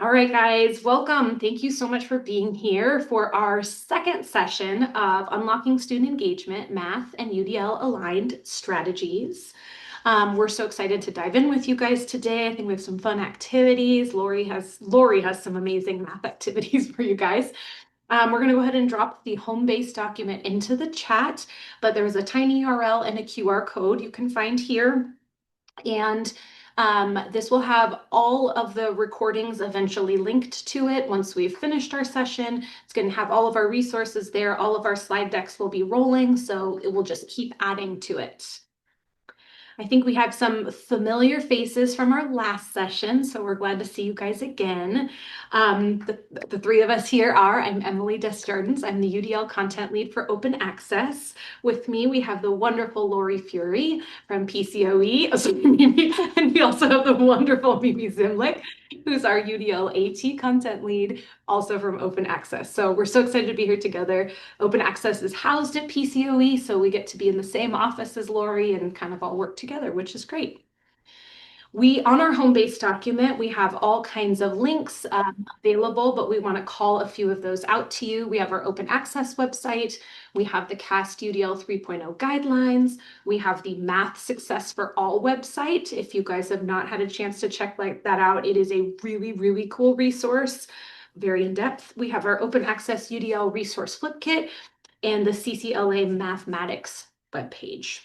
All right, guys, welcome. Thank you so much for being here for our second session of Unlocking Student Engagement, Math and UDL Aligned Strategies. We're so excited to dive in with you guys today. I think we have some fun activities. Lori has some amazing math activities for you guys. We're going to go ahead and drop the home-based document into the chat, but there's a tiny URL and a QR code you can find here. And this will have all of the recordings eventually linked to it once we've finished our session. It's going to have all of our resources there. All of our slide decks will be rolling, so it will just keep adding to it. I think we have some familiar faces from our last session, so we're glad to see you guys again. The three of us here are, I'm Emily Desjardins. I'm the UDL content lead for Open Access. With me, we have the wonderful Lori Fury from PCOE, and we also have the wonderful Mimi Zimlick, who's our UDL AT content lead, also from Open Access. So we're so excited to be here together. Open Access is housed at PCOE, so we get to be in the same office as Lori and kind of all work together, which is great. On our home-based document, we have all kinds of links available, but we want to call a few of those out to you. We have our Open Access website. We have the CAST UDL 3.0 guidelines. We have the Math Success for All website. If you guys have not had a chance to check that out, it is a really, really cool resource, very in-depth. We have our Open Access UDL resource flip kit and the CCLA mathematics webpage.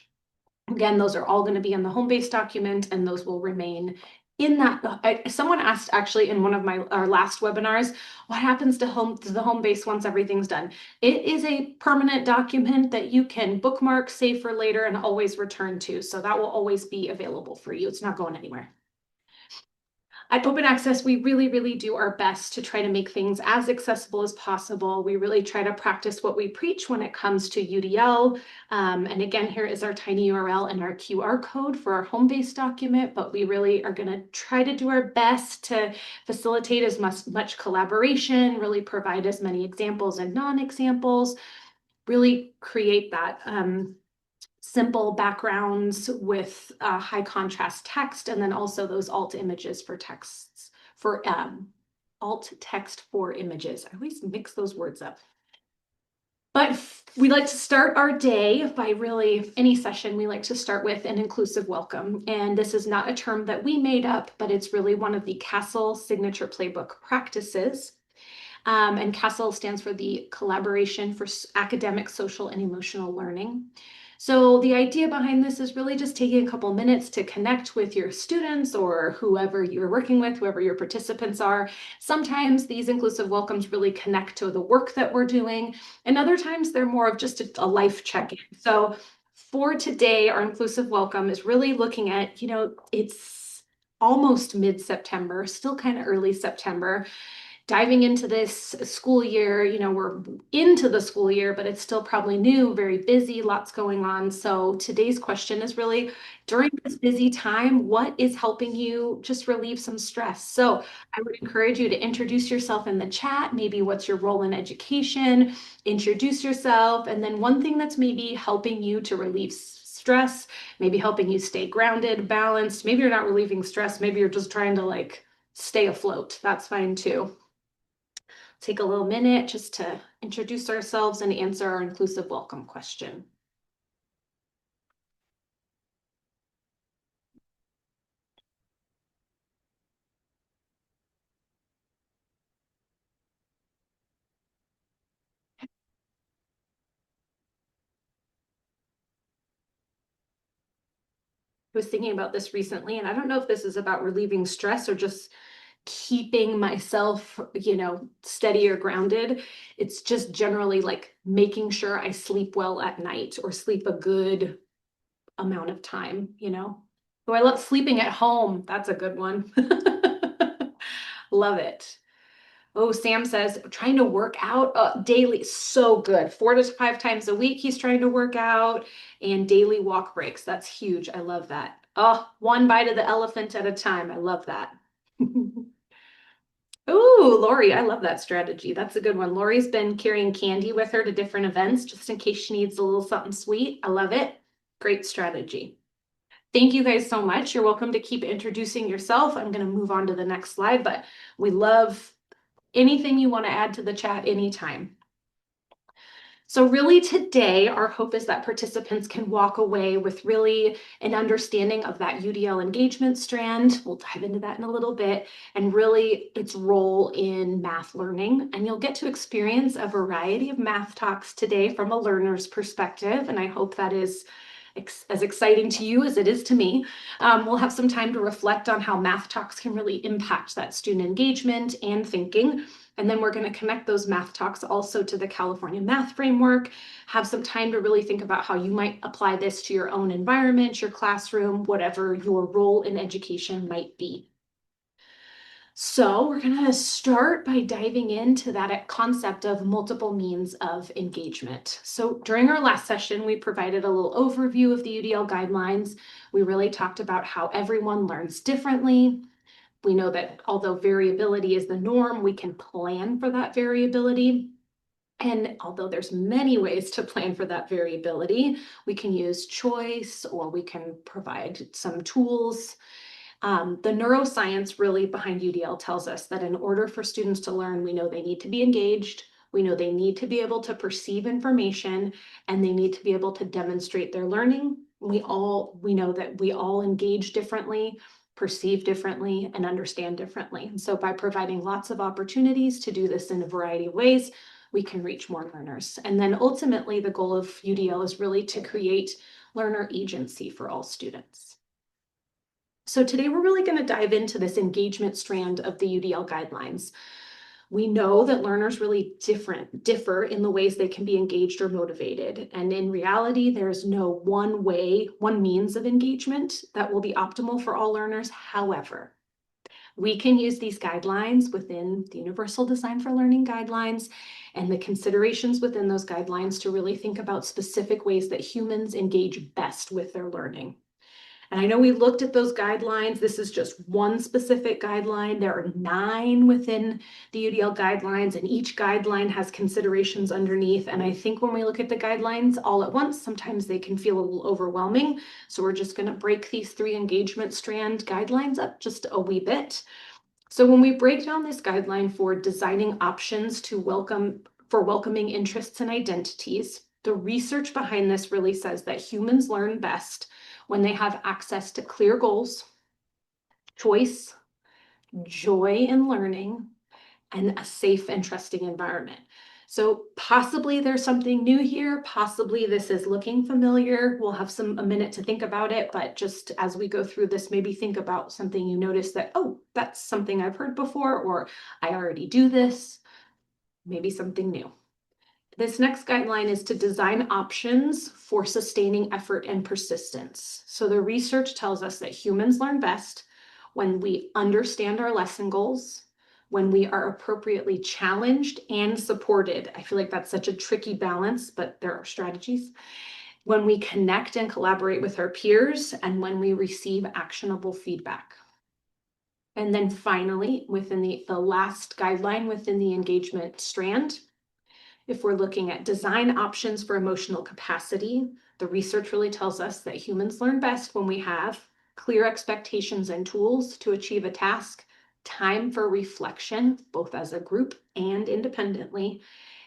Again, those are all going to be in the home-based document, and those will remain in that. Someone asked actually in one of our last webinars, what happens to the home base once everything's done? It is a permanent document that you can bookmark, save for later, and always return to. So that will always be available for you. It's not going anywhere. At Open Access, we really, really do our best to try to make things as accessible as possible. We really try to practice what we preach when it comes to UDL. And again, here is our tiny URL and our QR code for our home-based document, but we really are going to try to do our best to facilitate as much collaboration, really provide as many examples and non-examples, really create that simple backgrounds with high contrast text, and then also those alt images for texts, for alt text for images. I always mix those words up. But we like to start our day by any session, we like to start with an inclusive welcome. And this is not a term that we made up, but it's really one of the CASEL signature playbook practices. And CASEL stands for the Collaboration for Academic, Social, and Emotional Learning. So the idea behind this is really just taking a couple minutes to connect with your students or whoever you're working with, whoever your participants are. Sometimes these inclusive welcomes really connect to the work that we're doing, and other times they're more of just a life check-in. So for today, our inclusive welcome is really looking at, it's almost mid-September, still kind of early September. Diving into this school year, we're into the school year, but it's still probably new, very busy, lots going on. So today's question is really, during this busy time, what is helping you just relieve some stress? So I would encourage you to introduce yourself in the chat. Maybe what's your role in education? Introduce yourself. And then one thing that's maybe helping you to relieve stress, maybe helping you stay grounded, balanced. Maybe you're not relieving stress. Maybe you're just trying to stay afloat. That's fine too. Take a little minute just to introduce ourselves and answer our inclusive welcome question. I was thinking about this recently, and I don't know if this is about relieving stress or just keeping myself, steady or grounded. It's just generally making sure I sleep well at night or sleep a good amount of time, So I love sleeping at home. That's a good one. Love it. Oh, Sam says, trying to work out daily. So good. 4 to 5 times a week, he's trying to work out, and daily walk breaks. That's huge. I love that. Oh, one bite of the elephant at a time. I love that. Oh, Lori, I love that strategy. That's a good one. Lori's been carrying candy with her to different events just in case she needs a little something sweet. I love it. Great strategy. Thank you guys so much. You're welcome to keep introducing yourself. I'm going to move on to the next slide, but we love anything you want to add to the chat anytime. So really today, our hope is that participants can walk away with really an understanding of that UDL engagement strand. We'll dive into that in a little bit, and really its role in math learning. And you'll get to experience a variety of math talks today from a learner's perspective, and I hope that is as exciting to you as it is to me. We'll have some time to reflect on how math talks can really impact that student engagement and thinking. And then we're going to connect those math talks also to the California Math Framework, have some time to really think about how you might apply this to your own environment, your classroom, whatever your role in education might be. So we're going to start by diving into that concept of multiple means of engagement. So during our last session, we provided a little overview of the UDL guidelines. We really talked about how everyone learns differently. We know that although variability is the norm, we can plan for that variability. And although there's many ways to plan for that variability, we can use choice or we can provide some tools. The neuroscience really behind UDL tells us that in order for students to learn, we know they need to be engaged, we know they need to be able to perceive information, and they need to be able to demonstrate their learning. We know that we all engage differently, perceive differently, and understand differently. And so by providing lots of opportunities to do this in a variety of ways, we can reach more learners. And then ultimately, the goal of UDL is really to create learner agency for all students. So today we're really going to dive into this engagement strand of the UDL guidelines. We know that learners really differ in the ways they can be engaged or motivated. And in reality, there's no one means of engagement that will be optimal for all learners. However, we can use these guidelines within the Universal Design for Learning guidelines and the considerations within those guidelines to really think about specific ways that humans engage best with their learning. And I know we looked at those guidelines. This is just one specific guideline. There are 9 within the UDL guidelines, and each guideline has considerations underneath. And I think when we look at the guidelines all at once, sometimes they can feel a little overwhelming. So we're just going to break these 3 engagement strand guidelines up just a wee bit. So when we break down this guideline for designing options to welcoming interests and identities, the research behind this really says that humans learn best when they have access to clear goals, choice, joy in learning, and a safe and trusting environment. So possibly there's something new here. Possibly this is looking familiar. We'll have a minute to think about it, but just as we go through this, maybe think about something you notice that, oh, that's something I've heard before, or I already do this, maybe something new. This next guideline is to design options for sustaining effort and persistence. So the research tells us that humans learn best when we understand our lesson goals, when we are appropriately challenged and supported. I feel like that's such a tricky balance, but there are strategies. When we connect and collaborate with our peers, and when we receive actionable feedback. And then finally, within the last guideline within the engagement strand, if we're looking at design options for emotional capacity, the research really tells us that humans learn best when we have clear expectations and tools to achieve a task, time for reflection, both as a group and independently,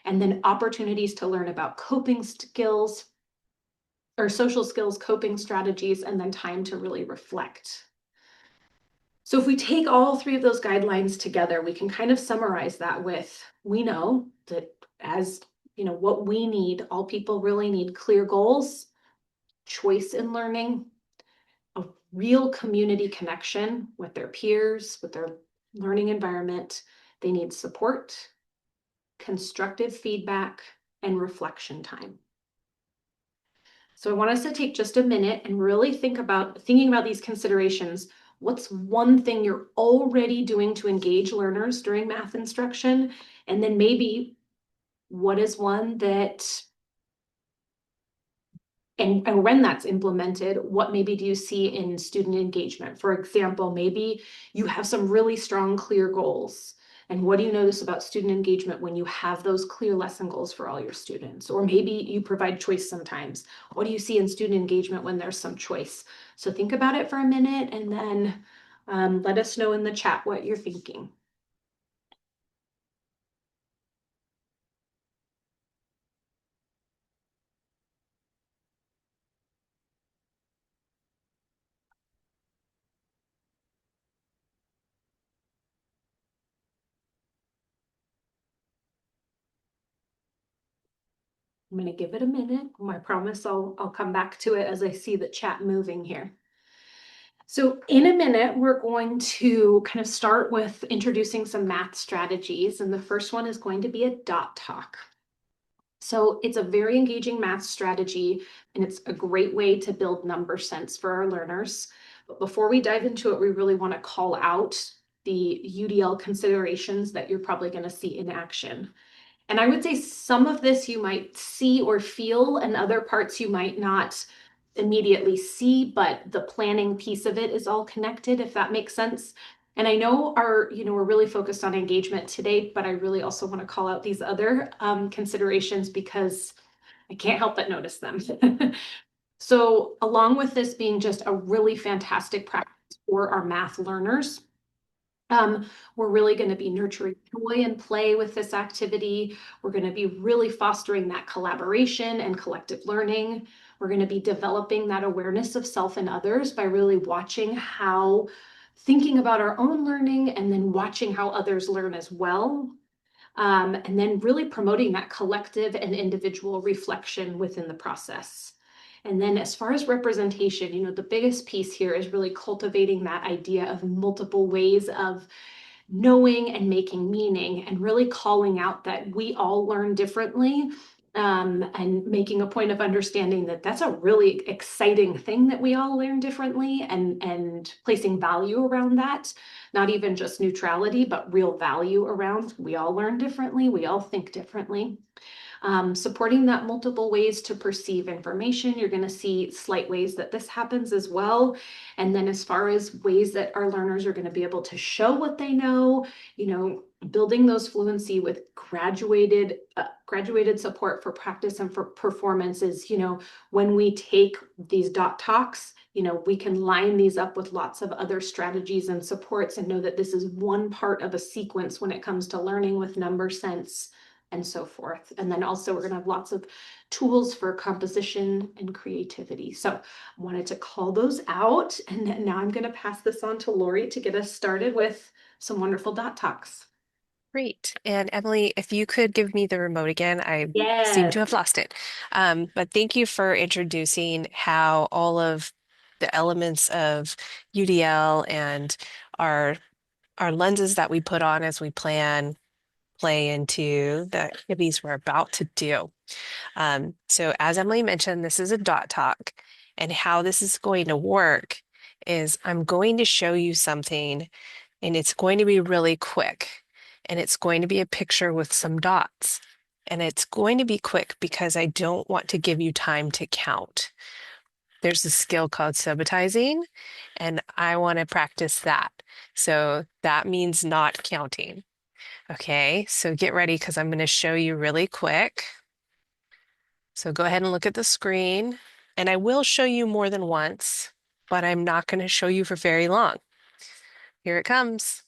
and then opportunities to learn about coping skills or social skills, coping strategies, and then time to really reflect. So if we take all 3 of those guidelines together, we can kind of summarize that with, we know that as what we need, all people really need clear goals, choice in learning, a real community connection with their peers, with their learning environment. They need support, constructive feedback, and reflection time. So I want us to take just a minute and really thinking about these considerations. What's one thing you're already doing to engage learners during math instruction? And then maybe what is one that, and when that's implemented, what maybe do you see in student engagement? For example, maybe you have some really strong, clear goals And what do you notice about student engagement when you have those clear lesson goals for all your students? Or maybe you provide choice sometimes. What do you see in student engagement when there's some choice? So think about it for a minute and then let us know in the chat what you're thinking. I'm going to give it a minute. I promise I'll come back to it as I see the chat moving here. So in a minute, we're going to kind of start with introducing some math strategies. And the first one is going to be a dot talk. So it's a very engaging math strategy, and it's a great way to build number sense for our learners. But before we dive into it, we really want to call out the UDL considerations that you're probably going to see in action. And I would say some of this you might see or feel, and other parts you might not immediately see, but the planning piece of it is all connected, if that makes sense. And I know we're really focused on engagement today, but I really also want to call out these other considerations because I can't help but notice them. So along with this being just a really fantastic practice for our math learners, we're really going to be nurturing joy and play with this activity. We're going to be really fostering that collaboration and collective learning. We're going to be developing that awareness of self and others by really watching how, thinking about our own learning and then watching how others learn as well. And then really promoting that collective and individual reflection within the process. And then as far as representation, the biggest piece here is really cultivating that idea of multiple ways of knowing and making meaning and really calling out that we all learn differently, and making a point of understanding that that's a really exciting thing that we all learn differently, and placing value around that, not even just neutrality, but real value around we all learn differently, we all think differently. Supporting that multiple ways to perceive information. You're going to see slight ways that this happens as well. And then as far as ways that our learners are going to be able to show what they know, building those fluency with graduated support for practice and for performances. When we take these dot talks, we can line these up with lots of other strategies and supports and know that this is one part of a sequence when it comes to learning with number sense and so forth. And then also we're going to have lots of tools for composition and creativity. So I wanted to call those out. And now I'm going to pass this on to Lori to get us started with some wonderful dot talks. Great. And Emily, if you could give me the remote again, I seem Yes. to have lost it. But thank you for introducing how all of the elements of UDL and our our lenses that we put on as we plan play into the activities we're about to do. So as Emily mentioned, this is a dot talk, and how this is going to work is I'm going to show you something, and it's going to be really quick, and it's going to be a picture with some dots. And it's going to be quick because I don't want to give you time to count. There's a skill called subitizing, and I want to practice that. So that means not counting. Okay, so get ready because I'm going to show you really quick. So go ahead and look at the screen, and I will show you more than once, but I'm not going to show you for very long. Here it comes.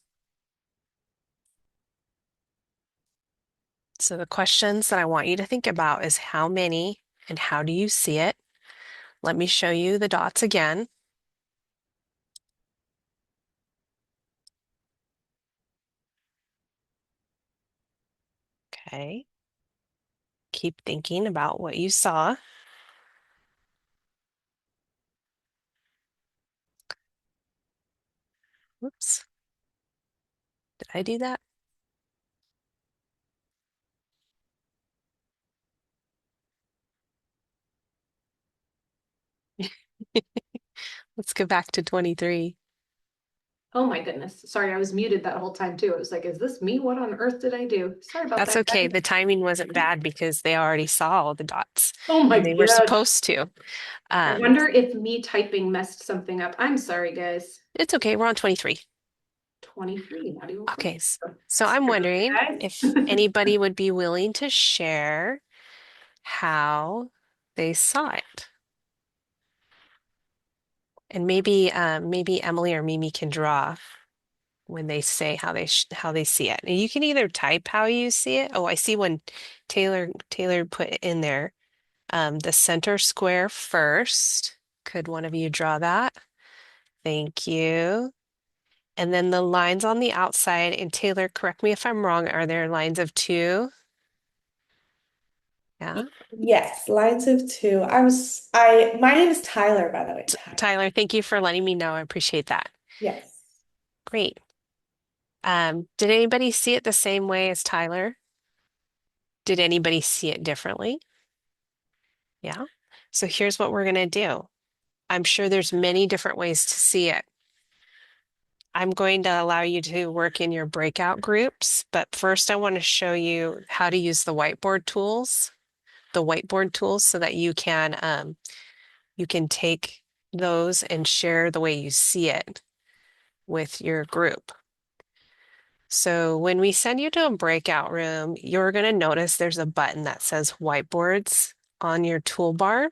So the questions that I want you to think about is how many and how do you see it? Let me show you the dots again. Okay. Keep thinking about what you saw. Whoops. Did I do that? Let's go back to 23. Oh my goodness. Sorry, I was muted that whole time too. It was like, is this me? What on earth did I do? Sorry about That's that, okay. guys. The timing wasn't bad because they already saw all the dots Oh my and they were God. supposed to. I Um, wonder if me typing messed something up. I'm sorry, guys. it's okay. We're on 23. 2023. How do you apply? Okay, so I'm wondering if Guys. anybody would be willing to share how they saw it. And maybe Emily or Mimi can draw when they say how they see it. And you can either type how you see it. Oh, I see one Taylor put in there. The center square first. Could one of you draw that? Thank you. And then the lines on the outside, and Taylor, correct me if I'm wrong, are there lines of two? Yeah. Yes, lines of two. My name is Tyler, by the way. Tyler, thank you for letting me know. I appreciate that. Yes. Great. Did anybody see it the same way as Tyler? Did anybody see it differently? Yeah. So here's what we're going to do. I'm sure there's many different ways to see it. I'm going to allow you to work in your breakout groups, but first I want to show you how to use the whiteboard tools so that you can take those and share the way you see it with your group. So when we send you to a breakout room, you're going to notice there's a button that says whiteboards on your toolbar.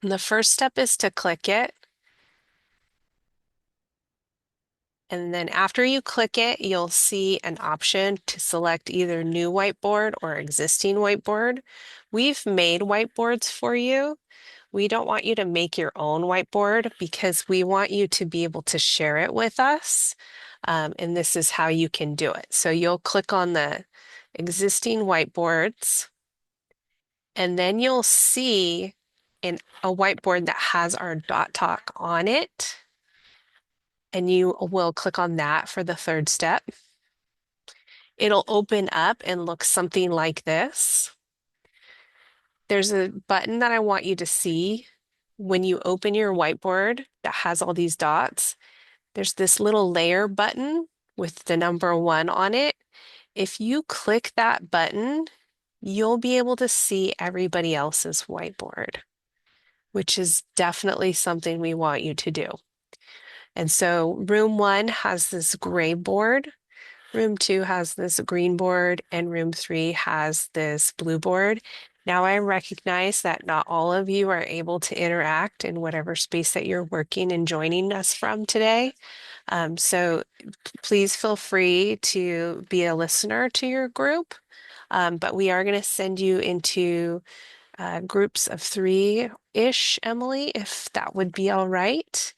And the first step is to click it. And then after you click it, you'll see an option to select either new whiteboard or existing whiteboard. We've made whiteboards for you. We don't want you to make your own whiteboard because we want you to be able to share it with us. And this is how you can do it. So you'll click on the existing whiteboards, and then you'll see a whiteboard that has our dot talk on it. And you will click on that for the third step. It'll open up and look something like this. There's a button that I want you to see when you open your whiteboard that has all these dots. There's this little layer button with the number 1 on it. If you click that button, you'll be able to see everybody else's whiteboard, which is definitely something we want you to do. And so room 1 has this gray board, room 2 has this green board, and room 3 has this blue board. Now I recognize that not all of you are able to interact in whatever space that you're working and joining us from today. So please feel free to be a listener to your group. But we are going to send you into groups of 3-ish, Emily, if that would be all right.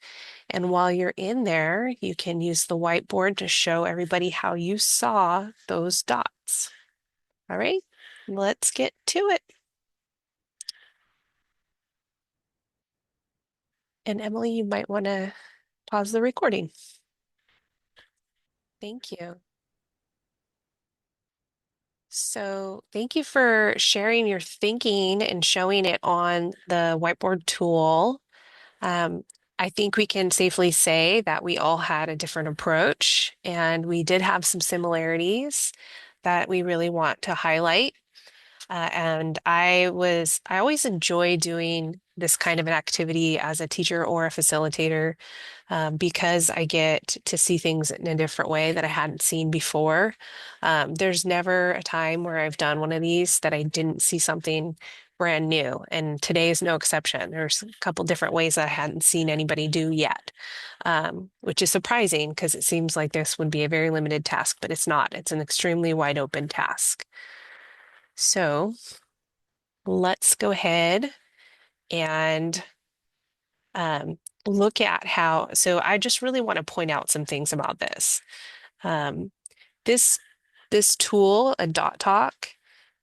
And while you're in there, you can use the whiteboard to show everybody how you saw those dots. All right, let's get to it. And Emily, you might want to pause the recording. Thank you. So thank you for sharing your thinking and showing it on the whiteboard tool. Um, I think we can safely say that we all had a different approach, and we did have some similarities that we really want to highlight. And I always enjoy doing this kind of an activity as a teacher or a facilitator because I get to see things in a different way that I hadn't seen before. There's never a time where I've done one of these that I didn't see something brand new, and today is no exception. There's a couple different ways that I hadn't seen anybody do yet, which is surprising because it seems like this would be a very limited task, but it's not. It's an extremely wide open task. So let's go ahead and look at how. So I just really want to point out some things about this. Um, this this tool, a dot talk,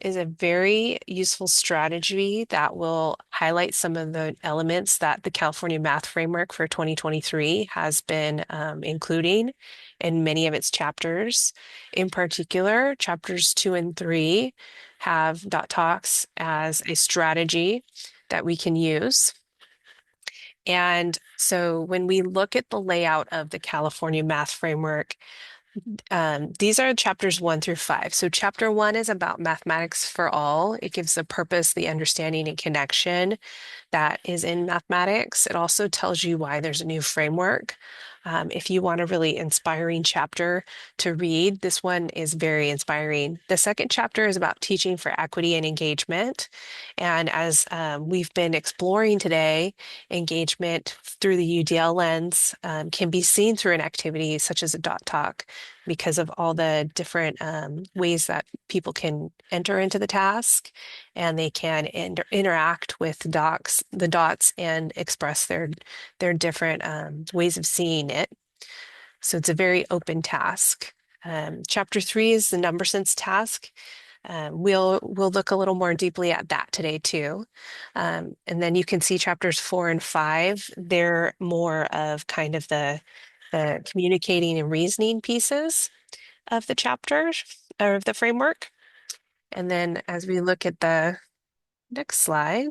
is a very useful strategy that will highlight some of the elements that the California Math Framework for 2023 has been including in many of its chapters. In particular, chapters 2 and 3 have dot talks as a strategy that we can use. And so when we look at the layout of the California Math Framework, these are chapters 1 through 5. So chapter 1 is about mathematics for all. It gives the purpose, the understanding, and connection that is in mathematics. It also tells you why there's a new framework. If you want a really inspiring chapter to read, this one is very inspiring. The second chapter is about teaching for equity and engagement. And as we've been exploring today, engagement through the UDL lens can be seen through an activity such as a dot talk because of all the different ways that people can enter into the task and they can interact with the dots and express their different ways of seeing it. So it's a very open task. Chapter 3 is the number sense task. We'll look a little more deeply at that today too. And then you can see chapters 4 and 5. They're more of kind of the communicating and reasoning pieces of the chapters or of the framework. And then as we look at the next slide,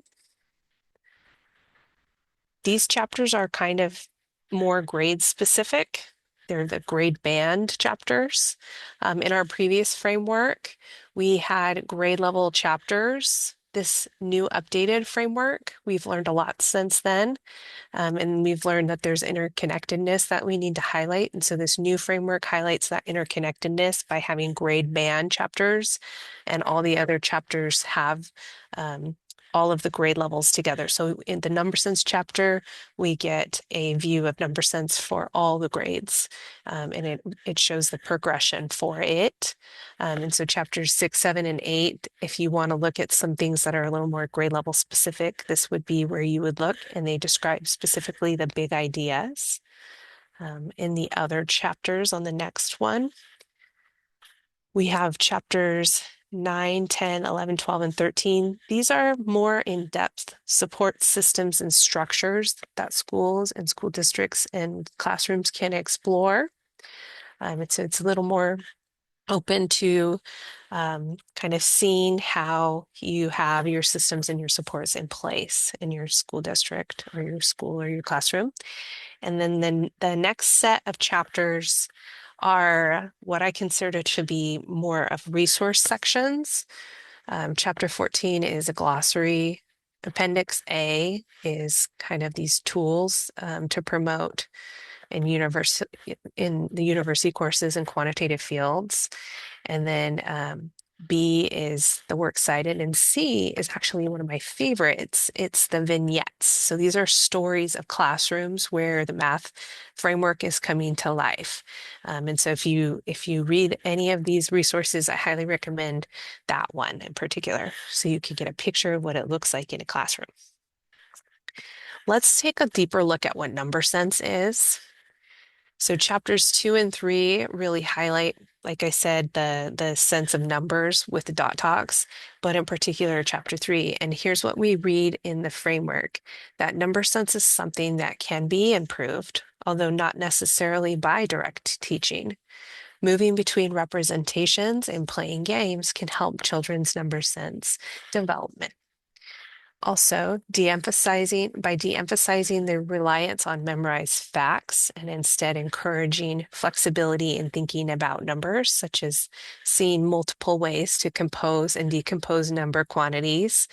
these chapters are kind of more grade specific. They're the grade band chapters. In our previous framework, we had grade level chapters. This new updated framework, we've learned a lot since then. And we've learned that there's interconnectedness that we need to highlight. And so this new framework highlights that interconnectedness by having grade band chapters, and all the other chapters have all of the grade levels together. So in the number sense chapter, we get a view of number sense for all the grades, and it shows the progression for it. And so chapters 6, 7, and 8, if you want to look at some things that are a little more grade level specific, this would be where you would look, and they describe specifically the big ideas. In the other chapters on the next one, we have chapters 9, 10, 11, 12, and 13. These are more in-depth support systems and structures that schools and school districts and classrooms can explore. It's a little more open to kind of seeing how you have your systems and your supports in place in your school district or your school or your classroom. And then the next set of chapters are what I consider to be more of resource sections. Chapter 14 is a glossary. Appendix A is kind of these tools to promote in the university courses in quantitative fields. And then B is the works cited, and C is actually one of my favorites. It's the vignettes. So these are stories of classrooms where the math framework is coming to life. And so if you read any of these resources, I highly recommend that one in particular, so you can get a picture of what it looks like in a classroom. Let's take a deeper look at what number sense is. So chapters 2 and 3 really highlight, like I said, the sense of numbers with the dot talks, but in particular chapter 3. And here's what we read in the framework, that number sense is something that can be improved, although not necessarily by direct teaching. Moving between representations and playing games can help children's number sense development. Also, de-emphasizing the reliance on memorized facts and instead encouraging flexibility in thinking about numbers, such as seeing multiple ways to compose and decompose number quantities.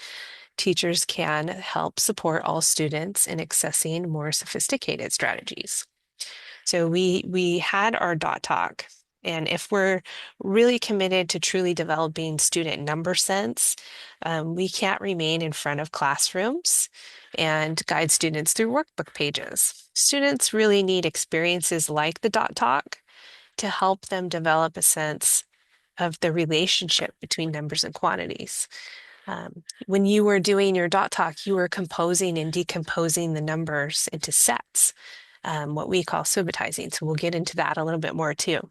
Teachers can help support all students in accessing more sophisticated strategies. So we had our dot talk. And if we're really committed to truly developing student number sense, we can't remain in front of classrooms and guide students through workbook pages. Students really need experiences like the dot talk to help them develop a sense of the relationship between numbers and quantities. When you were doing your dot talk, you were composing and decomposing the numbers into sets, what we call subitizing. So we'll get into that a little bit more too.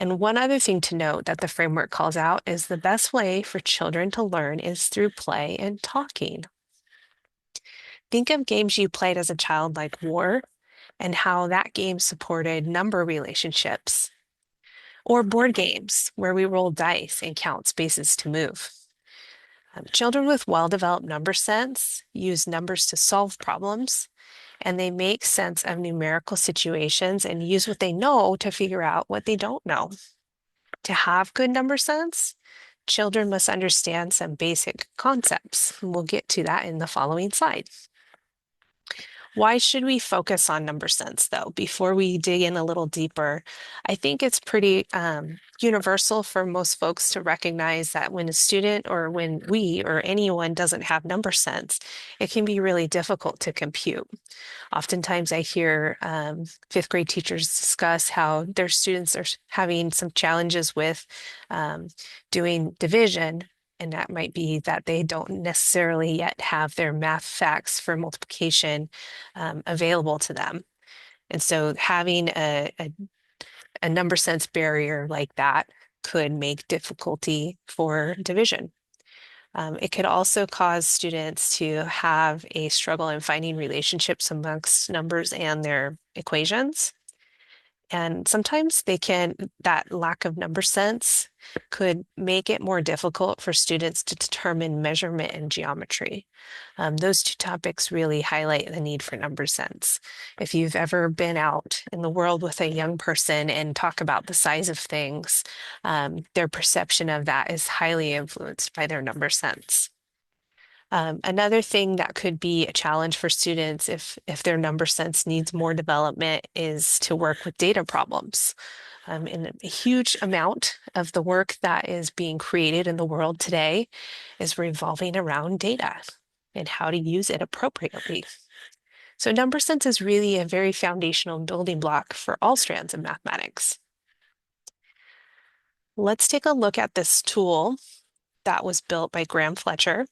And one other thing to note that the framework calls out is the best way for children to learn is through play and talking. Think of games you played as a child like War and how that game supported number relationships, or board games where we roll dice and count spaces to move. Children with well-developed number sense use numbers to solve problems, and they make sense of numerical situations and use what they know to figure out what they don't know. To have good number sense, children must understand some basic concepts. And we'll get to that in the following slide. Why should we focus on number sense, though? Before we dig in a little deeper, I think it's pretty universal for most folks to recognize that when a student or when we or anyone doesn't have number sense, it can be really difficult to compute. Oftentimes, I hear fifth grade teachers discuss how their students are having some challenges with um, doing division. And that might be that they don't necessarily yet have their math facts for multiplication available to them. And so having a number sense barrier like that could make difficulty for division. It could also cause students to have a struggle in finding relationships amongst numbers and their equations. And sometimes that lack of number sense could make it more difficult for students to determine measurement and geometry. Those two topics really highlight the need for number sense. If you've ever been out in the world with a young person and talk about the size of things, their perception of that is highly influenced by their number sense. Another thing that could be a challenge for students if their number sense needs more development is to work with data problems. And a huge amount of the work that is being created in the world today is revolving around data and how to use it appropriately. So number sense is really a very foundational building block for all strands of mathematics. Let's take a look at this tool that was built by Graham Fletcher.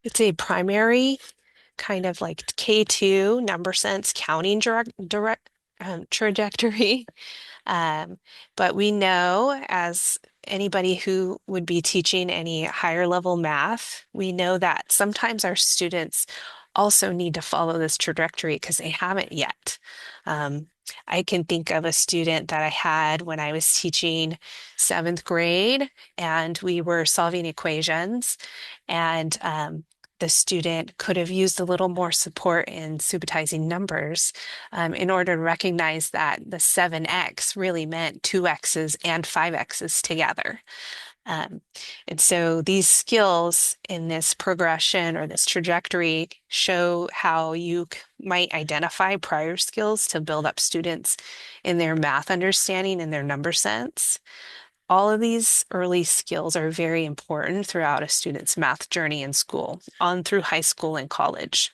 It's a primary kind of like K2 number sense counting trajectory. Um, but we know, as anybody who would be teaching any higher level math, we know that sometimes our students also need to follow this trajectory because they haven't yet. Um, I can think of a student that I had when I was teaching seventh grade, and we were solving equations, and the student could have used a little more support in subitizing numbers in order to recognize that the 7x really meant two x's and five x's together. Um, and so these skills in this progression or this trajectory show how you might identify prior skills to build up students in their math understanding and their number sense. All of these early skills are very important throughout a student's math journey in school, on through high school and college.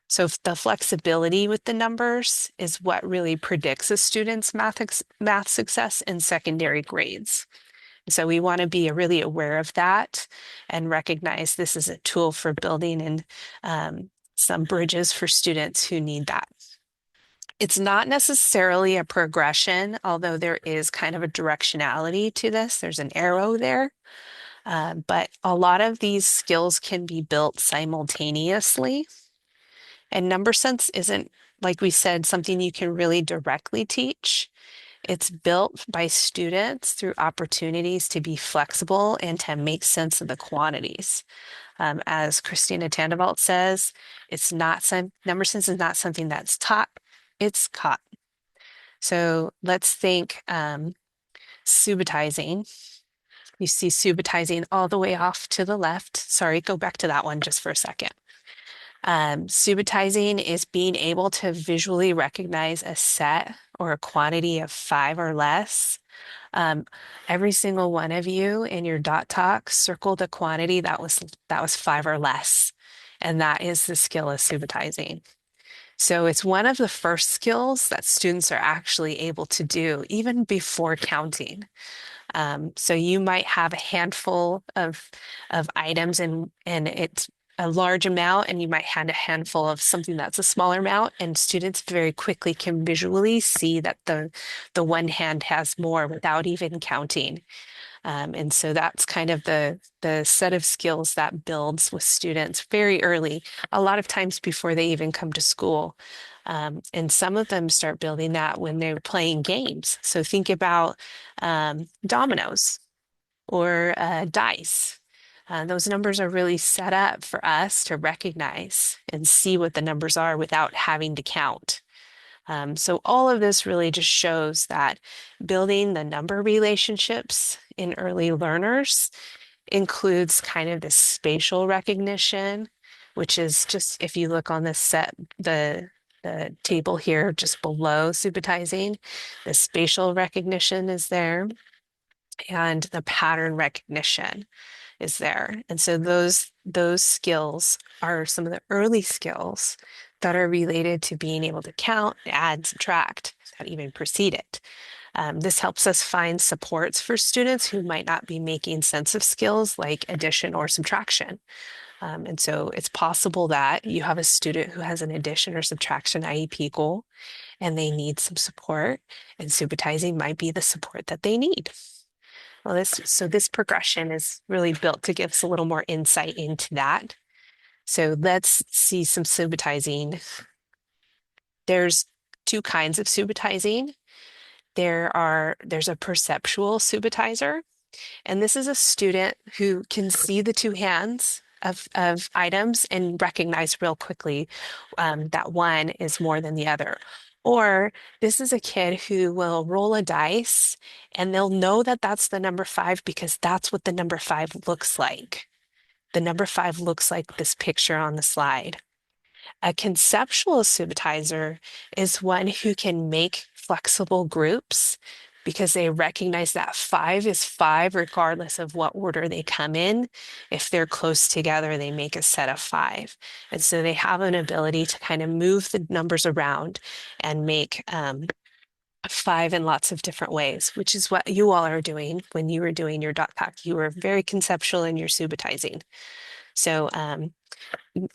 So the flexibility with the numbers is what really predicts a student's math success in secondary grades. So we want to be really aware of that and recognize this is a tool for building in some bridges for students who need that. It's not necessarily a progression, although there is kind of a directionality to this. There's an arrow there. But a lot of these skills can be built simultaneously. And number sense isn't, like we said, something you can really directly teach. It's built by students through opportunities to be flexible and to make sense of the quantities. As Christina Tandevalt says, number sense is not something that's taught, it's caught. So let's think subitizing. You see subitizing all the way off to the left. Sorry, go back to that one just for a second. Subitizing is being able to visually recognize a set or a quantity of five or less. Every single one of you in your dot talk circled a quantity that was five or less, and that is the skill of subitizing. So it's one of the first skills that students are actually able to do even before counting. So you might have a handful of items and it's a large amount, and you might have a handful of something that's a smaller amount, and students very quickly can visually see that the one hand has more without even counting. And so that's kind of the set of skills that builds with students very early, a lot of times before they even come to school. And some of them start building that when they're playing games. So think about dominoes or dice. Those numbers are really set up for us to recognize and see what the numbers are without having to count. So all of this really just shows that building the number relationships in early learners includes kind of this spatial recognition, which is just if you look on the table here just below subitizing, the spatial recognition is there and the pattern recognition is there. And so those skills are some of the early skills that are related to being able to count, add, subtract, that even precede it. This helps us find supports for students who might not be making sense of skills like addition or subtraction. And so it's possible that you have a student who has an addition or subtraction IEP goal and they need some support, and subitizing might be the support that they need. Well, this progression is really built to give us a little more insight into that. So let's see some subitizing. There's two kinds of subitizing. There's a perceptual subitizer, and this is a student who can see the two hands of items and recognize real quickly that one is more than the other. Or this is a kid who will roll a dice and they'll know that that's the number five because that's what the number five looks like. The number five looks like this picture on the slide. A conceptual subitizer is one who can make flexible groups because they recognize that five is five regardless of what order they come in. If they're close together, they make a set of five. And so they have an ability to kind of move the numbers around and make five in lots of different ways, which is what you all are doing when you were doing your dot pack. You were very conceptual in your subitizing. So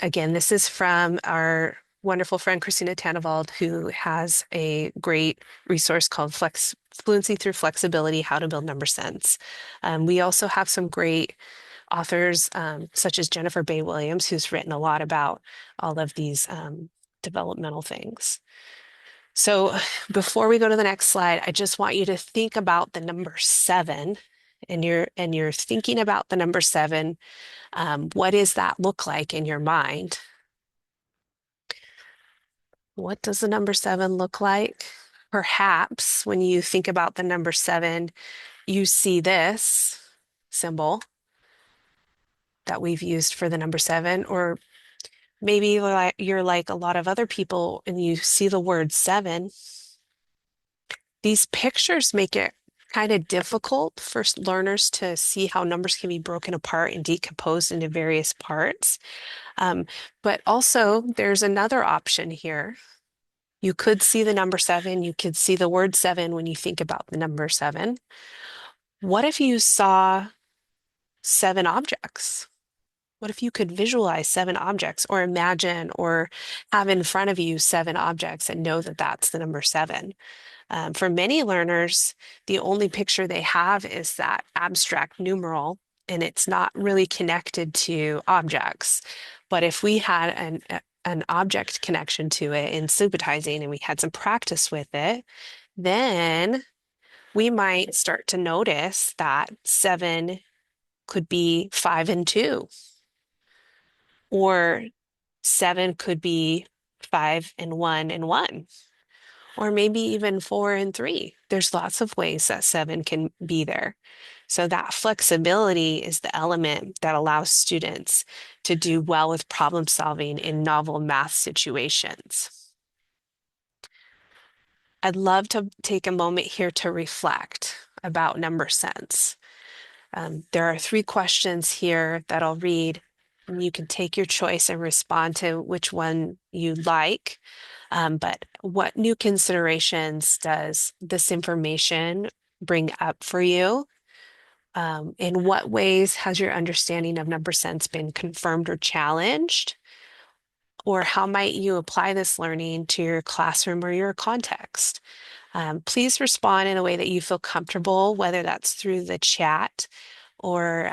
again, this is from our wonderful friend Christina Tannevald, who has a great resource called Fluency Through Flexibility, How to Build Number Sense. We also have some great authors, such as Jennifer Bay Williams, who's written a lot about all of these developmental things. So before we go to the next slide, I just want you to think about the number seven, and you're thinking about the number seven. What does that look like in your mind? What does the number seven look like? Perhaps when you think about the number seven, you see this symbol that we've used for the number seven, or maybe you're like a lot of other people and you see the word seven. These pictures make it kind of difficult for learners to see how numbers can be broken apart and decomposed into various parts. But also, there's another option here. You could see the number seven. You could see the word seven when you think about the number seven. What if you saw seven objects? What if you could visualize seven objects or imagine or have in front of you seven objects and know that that's the number seven? For many learners, the only picture they have is that abstract numeral, and it's not really connected to objects. But if we had an object connection to it in subitizing and we had some practice with it, then we might start to notice that seven could be five and two, or seven could be five and one, or maybe even four and three. There's lots of ways that seven can be there. So that flexibility is the element that allows students to do well with problem solving in novel math situations. I'd love to take a moment here to reflect about number sense. There are three questions here that I'll read, and you can take your choice and respond to which one you like. But what new considerations does this information bring up for you? In what ways has your understanding of number sense been confirmed or challenged? Or how might you apply this learning to your classroom or your context? Please respond in a way that you feel comfortable, whether that's through the chat or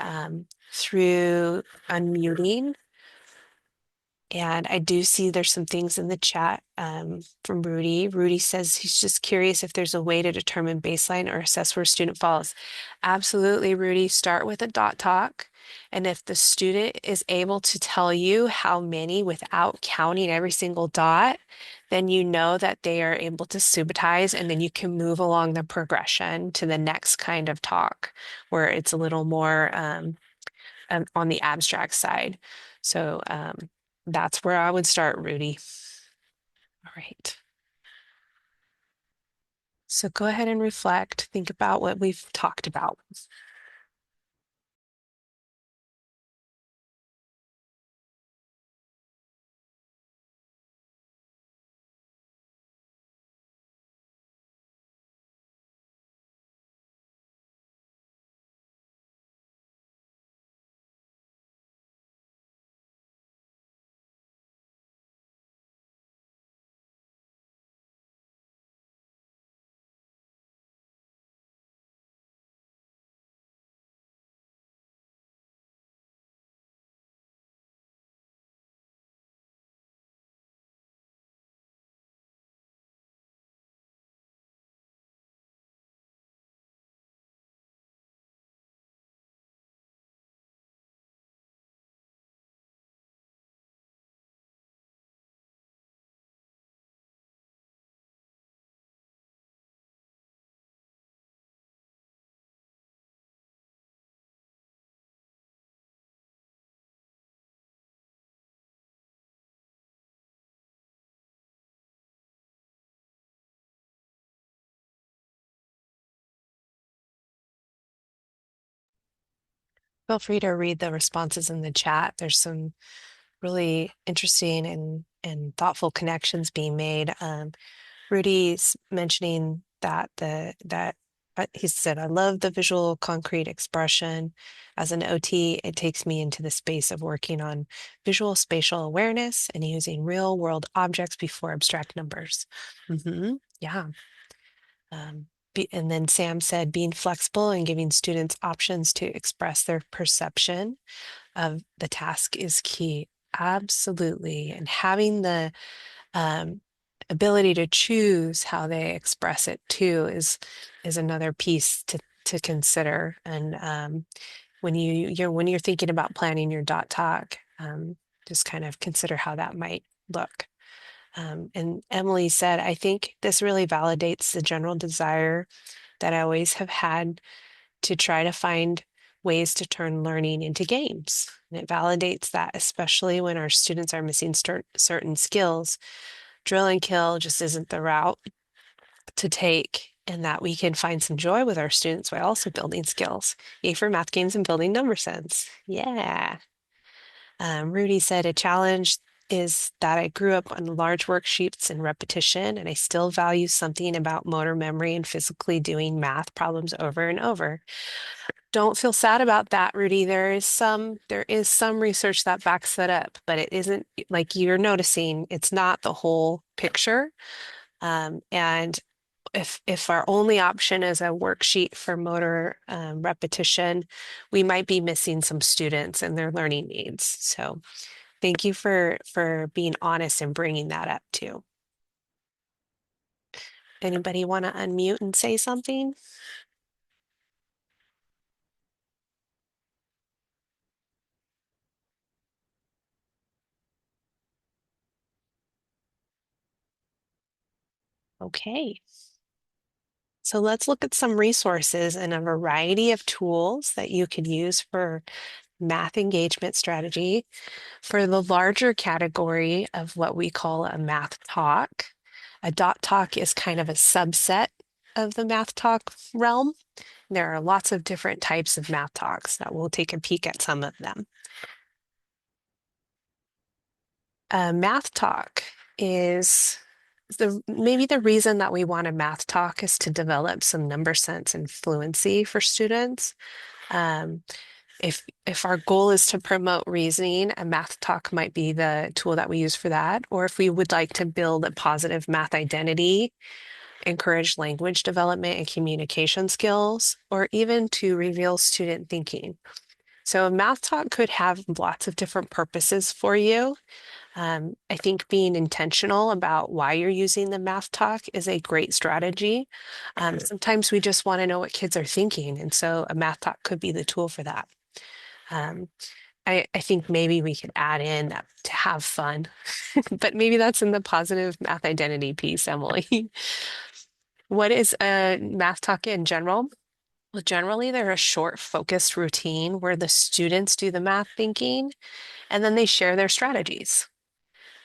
through unmuting. And I do see there's some things in the chat from Rudy. Rudy says he's just curious if there's a way to determine baseline or assess where a student falls. Absolutely, Rudy. Start with a dot talk. And if the student is able to tell you how many without counting every single dot, then you know that they are able to subitize, and then you can move along the progression to the next kind of talk where it's a little more on the abstract side. So That's where I would start, Rudy. All right. So go ahead and reflect. Think about what we've talked about. Feel free to read the responses in the chat. There's some really interesting and thoughtful connections being made. Rudy's mentioning that he said, I love the visual concrete expression. As an OT, it takes me into the space of working on visual spatial awareness and using real world objects before abstract numbers. Yeah. And then Sam said, being flexible and giving students options to express their perception of the task is key. Absolutely. And having the um, ability to choose how they express it too is another piece to consider. And when you're thinking about planning your dot talk, just kind of consider how that might look. And Emily said, I think this really validates the general desire that I always have had to try to find ways to turn learning into games. And it validates that, especially when our students are missing certain skills, drill and kill just isn't the route to take, and that we can find some joy with our students while also building skills. Yay for math games and building number sense. Yeah. Rudy said a challenge is that I grew up on large worksheets and repetition, and I still value something about motor memory and physically doing math problems over and over. Don't feel sad about that, Rudy. There is some research that backs that up, but it isn't like you're noticing. It's not the whole picture. And if our only option is a worksheet for motor repetition, we might be missing some students and their learning needs. So thank you for being honest and bringing that up too. Anybody want to unmute and say something? Okay. So let's look at some resources and a variety of tools that you could use for math engagement strategy. For the larger category of what we call a math talk, a dot talk is kind of a subset of the math talk realm. There are lots of different types of math talks that we'll take a peek at some of them. A math talk is maybe the reason that we want a math talk is to develop some number sense and fluency for students. Um, if our goal is to promote reasoning, a math talk might be the tool that we use for that. Or if we would like to build a positive math identity, encourage language development and communication skills, or even to reveal student thinking. So a math talk could have lots of different purposes for you. I think being intentional about why you're using the math talk is a great strategy. Sometimes we just want to know what kids are thinking, and so a math talk could be the tool for that. Um, I think maybe we could add in to have fun, but maybe that's in the positive math identity piece, Emily. What is a math talk in general? Well, generally, they're a short, focused routine where the students do the math thinking and then they share their strategies.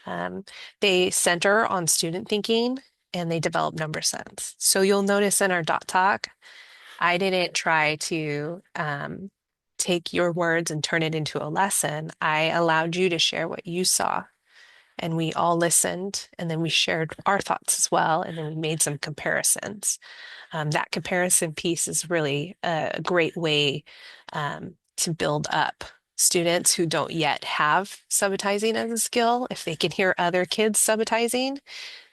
Um, they center on student thinking and they develop number sense. So you'll notice in our dot talk, I didn't try to take your words and turn it into a lesson. I allowed you to share what you saw, and we all listened, and then we shared our thoughts as well, and then we made some comparisons. That comparison piece is really a great way to build up students who don't yet have subitizing as a skill. If they can hear other kids subitizing,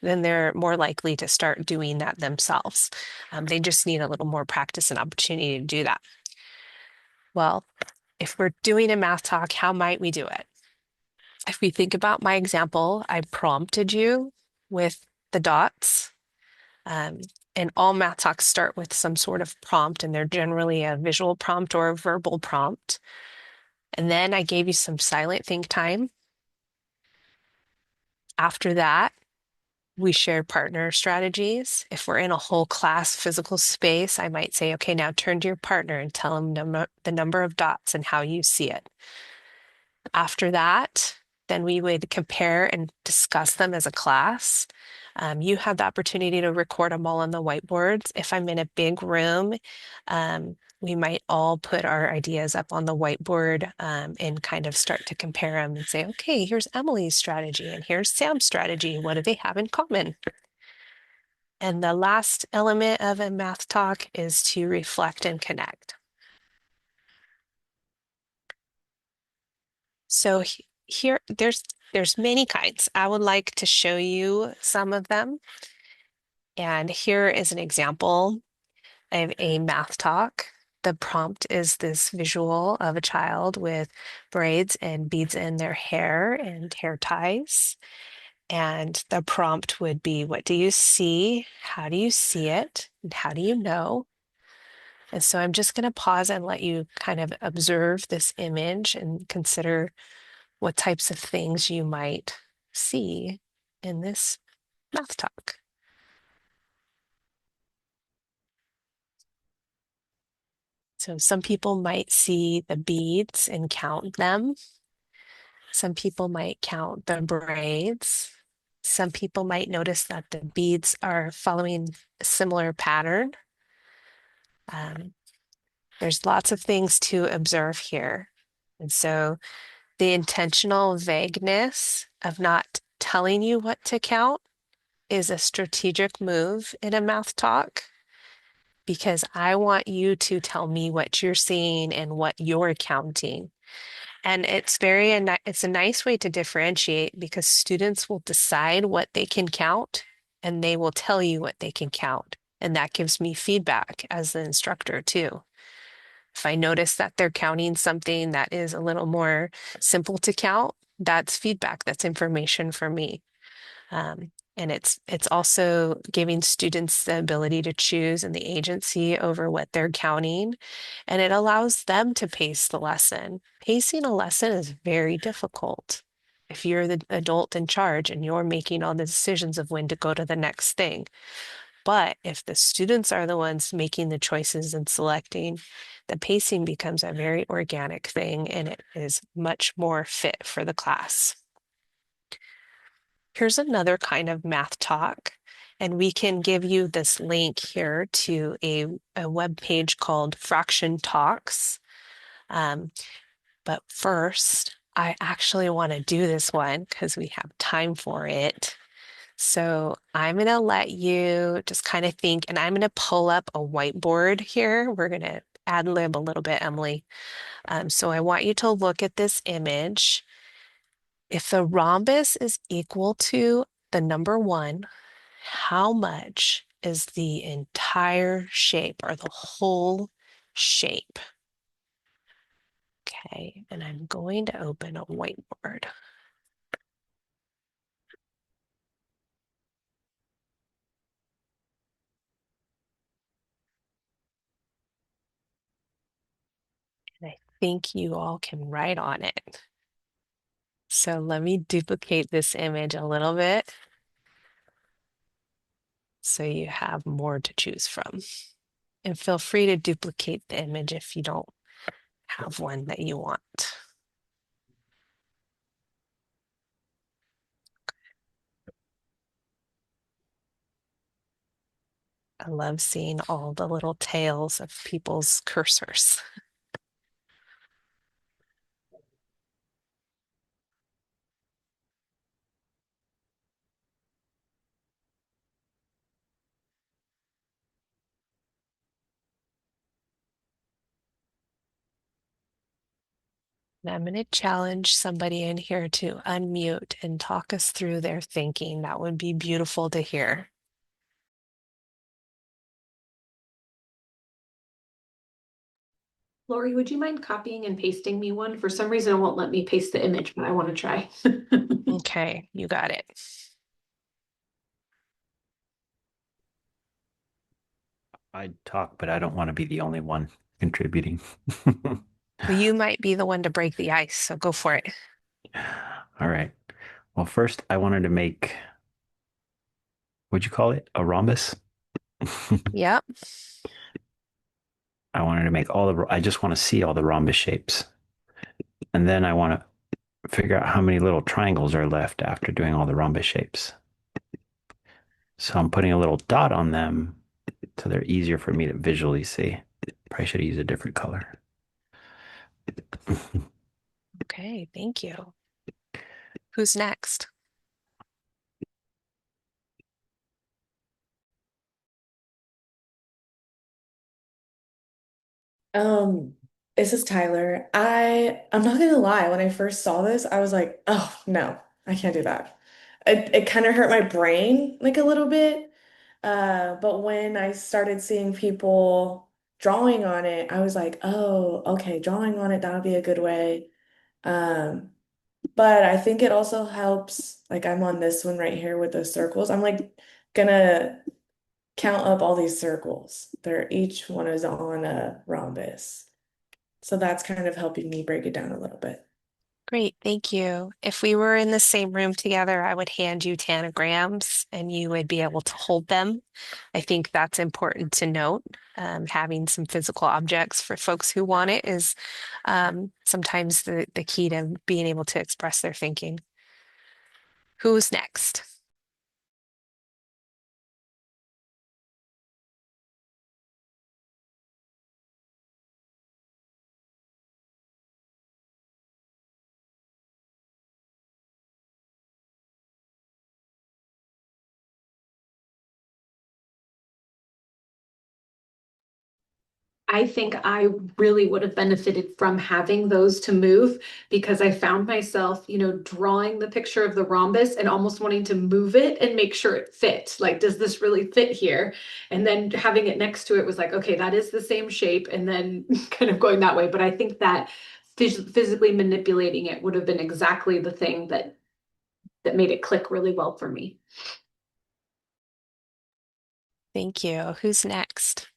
then they're more likely to start doing that themselves. They just need a little more practice and opportunity to do that. Well, if we're doing a math talk, how might we do it? If we think about my example, I prompted you with the dots. Um, and all math talks start with some sort of prompt, and they're generally a visual prompt or a verbal prompt. And then I gave you some silent think time. After that, we shared partner strategies. If we're in a whole class physical space, I might say, okay, now turn to your partner and tell them the number of dots and how you see it. After that, then we would compare and discuss them as a class. You have the opportunity to record them all on the whiteboards. If I'm in a big room, we might all put our ideas up on the whiteboard and kind of start to compare them and say, okay, here's Emily's strategy and here's Sam's strategy. What do they have in common? And the last element of a math talk is to reflect and connect. So here, there's many kinds. I would like to show you some of them. And here is an example of a math talk. The prompt is this visual of a child with braids and beads in their hair and hair ties. And the prompt would be, what do you see? How do you see it? And how do you know? And so I'm just going to pause and let you kind of observe this image and consider what types of things you might see in this math talk. So some people might see the beads and count them. Some people might count the braids. Some people might notice that the beads are following a similar pattern. Um, there's lots of things to observe here. And so the intentional vagueness of not telling you what to count is a strategic move in a math talk because I want you to tell me what you're seeing and what you're counting. And it's a nice way to differentiate because students will decide what they can count and they will tell you what they can count. And that gives me feedback as the instructor too. If I notice that they're counting something that is a little more simple to count, that's feedback, that's information for me. And it's also giving students the ability to choose and the agency over what they're counting. And it allows them to pace the lesson. Pacing a lesson is very difficult if you're the adult in charge and you're making all the decisions of when to go to the next thing. But if the students are the ones making the choices and selecting, the pacing becomes a very organic thing and it is much more fit for the class. Here's another kind of math talk, and we can give you this link here to a web page called Fraction Talks. But first, I actually want to do this one because we have time for it. So I'm going to let you just kind of think, and I'm going to pull up a whiteboard here. We're going to ad lib a little bit, Emily. So I want you to look at this image. If the rhombus is equal to the number 1, how much is the entire shape or the whole shape? Okay, and I'm going to open a whiteboard. And I think you all can write on it. So let me duplicate this image a little bit so you have more to choose from. And feel free to duplicate the image if you don't have one that you want. I love seeing all the little tails of people's cursors. And I'm going to challenge somebody in here to unmute and talk us through their thinking. That would be beautiful to hear. Lori, would you mind copying and pasting me one? For some reason, it won't let me paste the image, but I want to try. Okay, you got it. I talk, but I don't want to be the only one contributing. Well, you might be the one to break the ice, so go for it. All right. Well, first I wanted to make, what'd you call it? A rhombus? Yep. I wanted to make I just want to see all the rhombus shapes. And then I want to figure out how many little triangles are left after doing all the rhombus shapes. So I'm putting a little dot on them so they're easier for me to visually see. Probably should use a different color. Okay, thank you. Who's next? Um, this is Tyler. I'm not gonna lie, when I first saw this, I was like, oh no, I can't do that. It kind of hurt my brain like a little bit. But when I started seeing people drawing on it, I was like, oh, okay, drawing on it, that would be a good way. Um, but I think it also helps, like I'm on this one right here with those circles. I'm like gonna count up all these circles. Each one is on a rhombus. So that's kind of helping me break it down a little bit. Great, thank you. If we were in the same room together, I would hand you tanagrams and you would be able to hold them. I think that's important to note. Having some physical objects for folks who want it is sometimes the key to being able to express their thinking. Who's next? I think I really would have benefited from having those to move because I found myself, drawing the picture of the rhombus and almost wanting to move it and make sure it fit. Like, does this really fit here? And then having it next to it was like, okay, that is the same shape. And then kind of going that way. But I think that physically manipulating it would have been exactly the thing that made it click really well for me. Thank you. Who's next?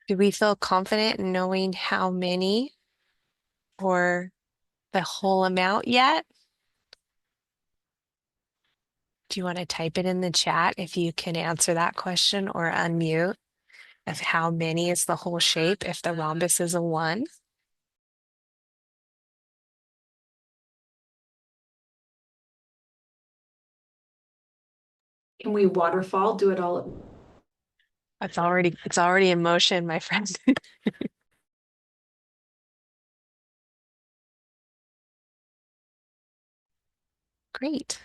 Do we feel confident in knowing how many or the whole amount yet? Do you want to type it in the chat if you can answer that question or unmute of how many is the whole shape if the rhombus is a one? Can we waterfall, do it all at It's already in motion, my friend. Great.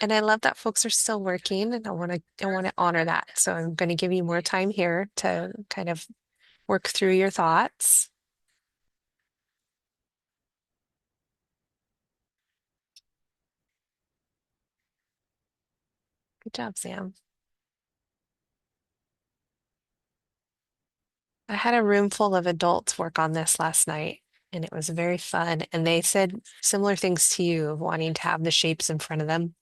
And I love that folks are still working and I want to honor that. So I'm going to give you more time here to kind of work through your thoughts. Good job, Sam. I had a room full of adults work on this last night, and it was very fun. And they said similar things to you of wanting to have the shapes in front of them.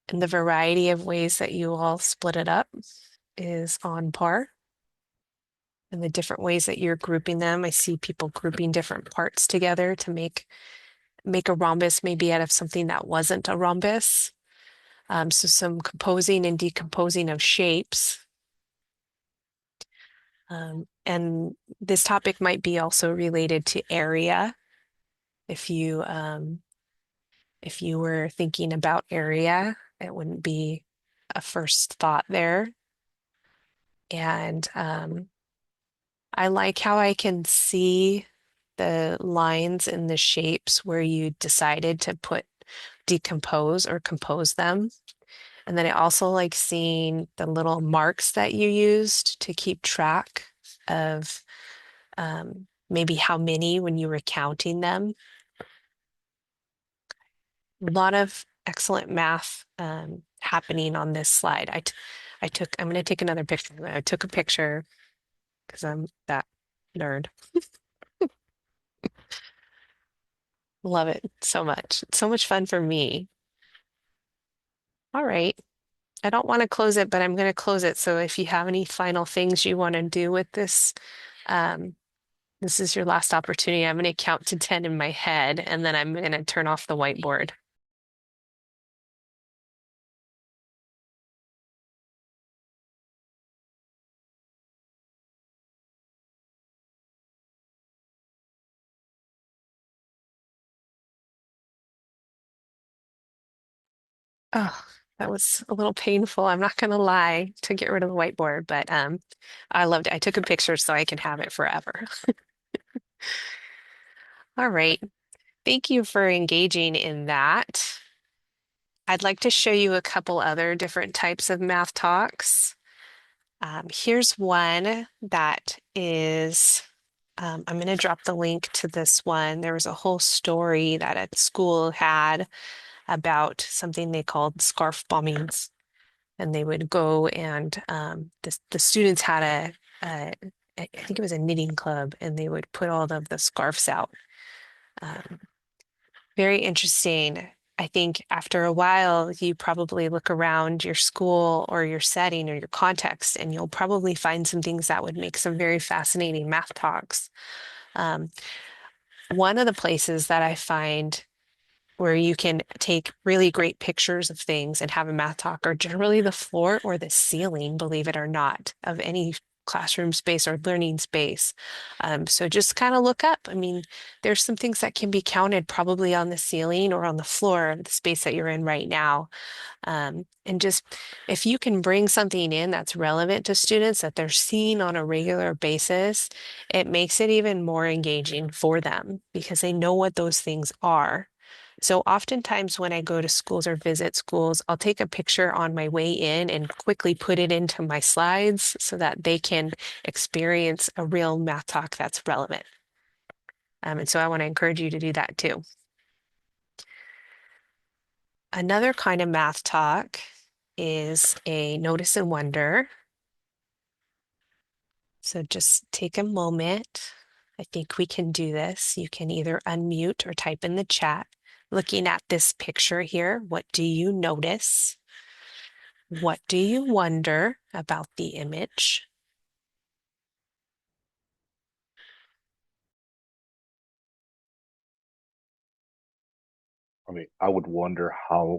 And the variety of ways that you all split it up is on par. and the different ways that you're grouping them. I see people grouping different parts together to make a rhombus maybe out of something that wasn't a rhombus. So some composing and decomposing of shapes. And this topic might be also related to area. If you were thinking about area, it wouldn't be a first thought there. And I like how I can see the lines and the shapes where you decided to put decompose or compose them. And then I also like seeing the little marks that you used to keep track of maybe how many when you were counting them. A lot of excellent math happening on this slide. I'm going to take another picture. I took a picture because I'm that nerd. Love it so much. It's so much fun for me. All right. I don't want to close it, but I'm going to close it. So if you have any final things you want to do with this, um, this is your last opportunity. I'm going to count to 10 in my head, and then I'm going to turn off the whiteboard. Oh, that was a little painful. I'm not going to lie to get rid of the whiteboard, but I loved it. I took a picture so I can have it forever. All right. Thank you for engaging in that. I'd like to show you a couple other different types of math talks. Here's one that is, I'm going to drop the link to this one. There was a whole story that a school had about something they called scarf bombings. And they would go and the students had I think it was a knitting club, and they would put all of the scarves out. Um, Very interesting. I think after a while, you probably look around your school or your setting or your context, and you'll probably find some things that would make some very fascinating math talks. Um, One of the places that I find where you can take really great pictures of things and have a math talk are generally the floor or the ceiling, believe it or not, of any classroom space or learning space. So just kind of look up. I mean, there's some things that can be counted probably on the ceiling or on the floor of the space that you're in right now. And just if you can bring something in that's relevant to students that they're seeing on a regular basis, it makes it even more engaging for them because they know what those things are. So oftentimes when I go to schools or visit schools, I'll take a picture on my way in and quickly put it into my slides so that they can experience a real math talk that's relevant. And so I want to encourage you to do that too. Another kind of math talk is a notice and wonder. So just take a moment. I think we can do this. You can either unmute or type in the chat. Looking at this picture here, what do you notice? What do you wonder about the image? I mean, I would wonder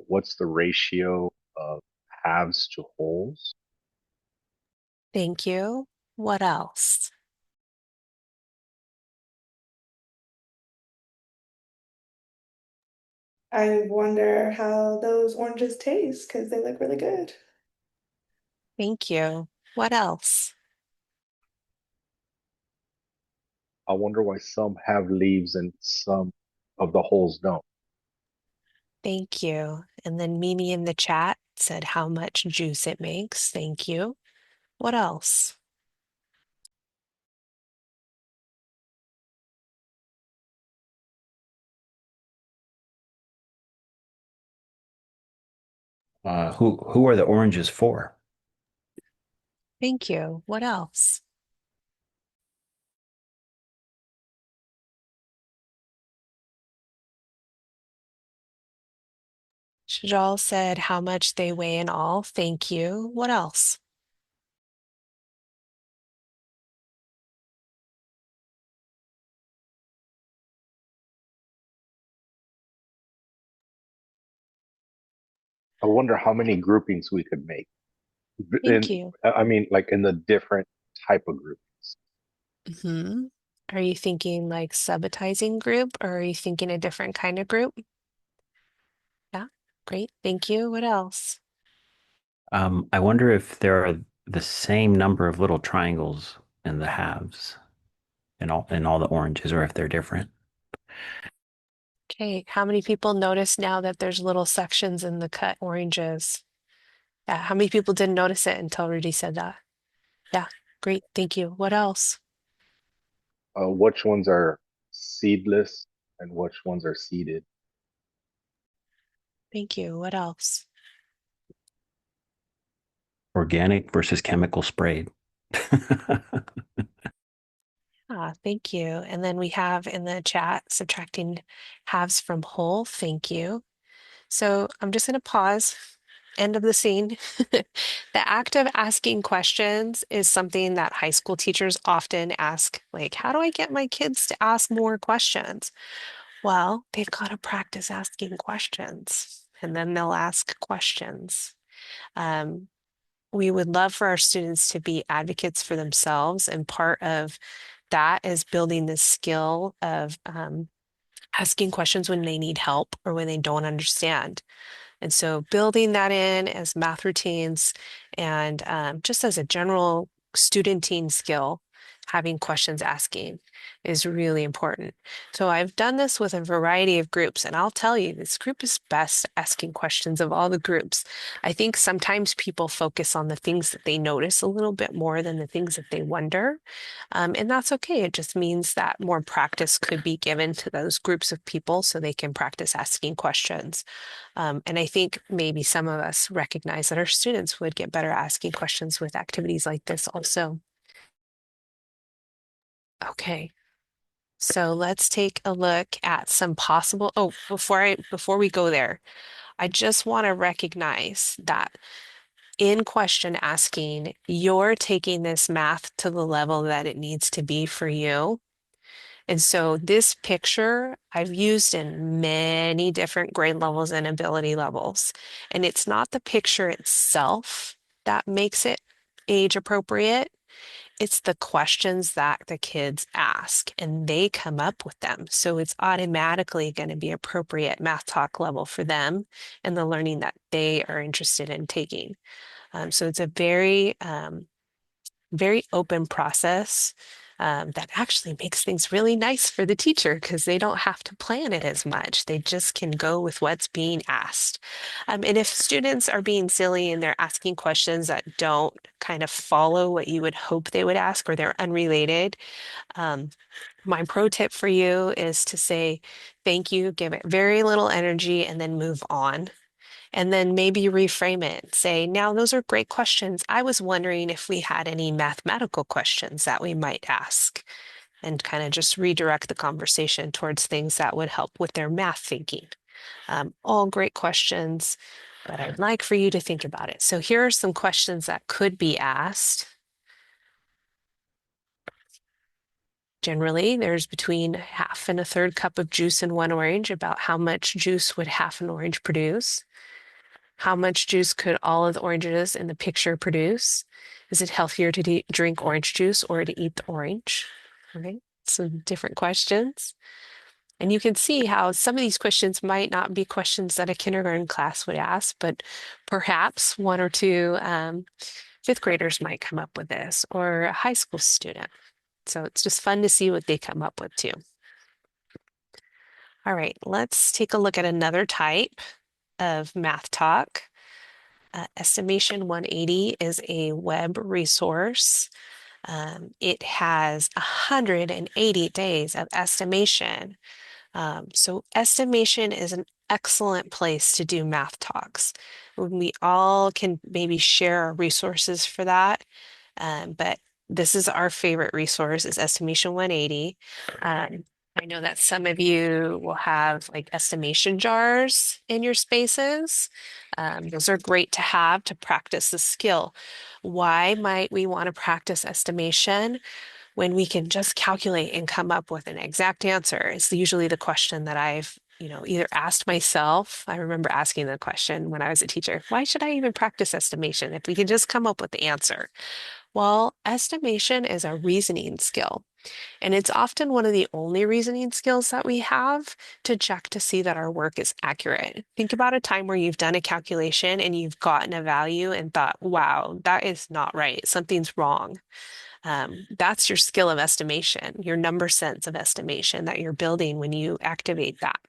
what's the ratio of halves to wholes? Thank you. What else? I wonder how those oranges taste because they look really good. Thank you. What else? I wonder why some have leaves and some of the holes don't. Thank you. And then Mimi in the chat said how much juice it makes. Thank you. What else? Who are the oranges for? Thank you. What else? Shajal said how much they weigh in all. Thank you. What else? I wonder how many groupings we could make. Thank you. I mean, like in the different type of groupings. Hmm. Are you thinking like subitizing group or are you thinking a different kind of group? Yeah, great. Thank you. What else? I wonder if there are the same number of little triangles in the halves in all the oranges, or if they're different. Okay, how many people notice now that there's little sections in the cut oranges? Yeah, how many people didn't notice it until Rudy said that? Yeah, great. Thank you. What else? Which ones are seedless and which ones are seeded? Thank you. What else? Organic versus chemical sprayed. Ah, thank you. And then we have in the chat subtracting halves from whole. Thank you. So I'm just going to pause. End of the scene. The act of asking questions is something that high school teachers often ask, like, how do I get my kids to ask more questions? Well, they've got to practice asking questions, and then they'll ask questions. Um, we would love for our students to be advocates for themselves, and part of that is building the skill of asking questions when they need help or when they don't understand. And so building that in as math routines and just as a general studenting skill, having questions asking is really important. So I've done this with a variety of groups, and I'll tell you, this group is best asking questions of all the groups. I think sometimes people focus on the things that they notice a little bit more than the things that they wonder. And that's okay. It just means that more practice could be given to those groups of people so they can practice asking questions. And I think maybe some of us recognize that our students would get better asking questions with activities like this also. Okay, so let's take a look at some possible, oh, before we go there, I just want to recognize that in question asking, you're taking this math to the level that it needs to be for you. And so this picture I've used in many different grade levels and ability levels. And it's not the picture itself that makes it age appropriate. It's the questions that the kids ask and they come up with them. So it's automatically going to be appropriate math talk level for them and the learning that they are interested in taking. So it's a very open process that actually makes things really nice for the teacher because they don't have to plan it as much. They just can go with what's being asked. And if students are being silly and they're asking questions that don't kind of follow what you would hope they would ask or they're unrelated, um, my pro tip for you is to say thank you, give it very little energy, and then move on. And then maybe reframe it. Say, now those are great questions. I was wondering if we had any mathematical questions that we might ask, and kind of just redirect the conversation towards things that would help with their math thinking. All great questions, but I'd like for you to think about it. So here are some questions that could be asked. Generally, there's between half and a third cup of juice in one orange. About how much juice would half an orange produce? How much juice could all of the oranges in the picture produce? Is it healthier to drink orange juice or to eat the orange? Okay, some different questions. And you can see how some of these questions might not be questions that a kindergarten class would ask, but perhaps one or two fifth graders might come up with this, or a high school student. So it's just fun to see what they come up with too. All right, let's take a look at another type of math talk. Estimation 180 is a web resource. It has 180 days of estimation. So estimation is an excellent place to do math talks. We all can maybe share our resources for that, but this is our favorite resource is Estimation 180. I know that some of you will have like estimation jars in your spaces. Those are great to have to practice the skill. Why might we want to practice estimation when we can just calculate and come up with an exact answer? Is usually the question that I've either asked myself, I remember asking the question when I was a teacher, why should I even practice estimation if we can just come up with the answer? Well, estimation is a reasoning skill, and it's often one of the only reasoning skills that we have to check to see that our work is accurate. Think about a time where you've done a calculation and you've gotten a value and thought, wow, that is not right. Something's wrong. That's your skill of estimation, your number sense of estimation that you're building when you activate that.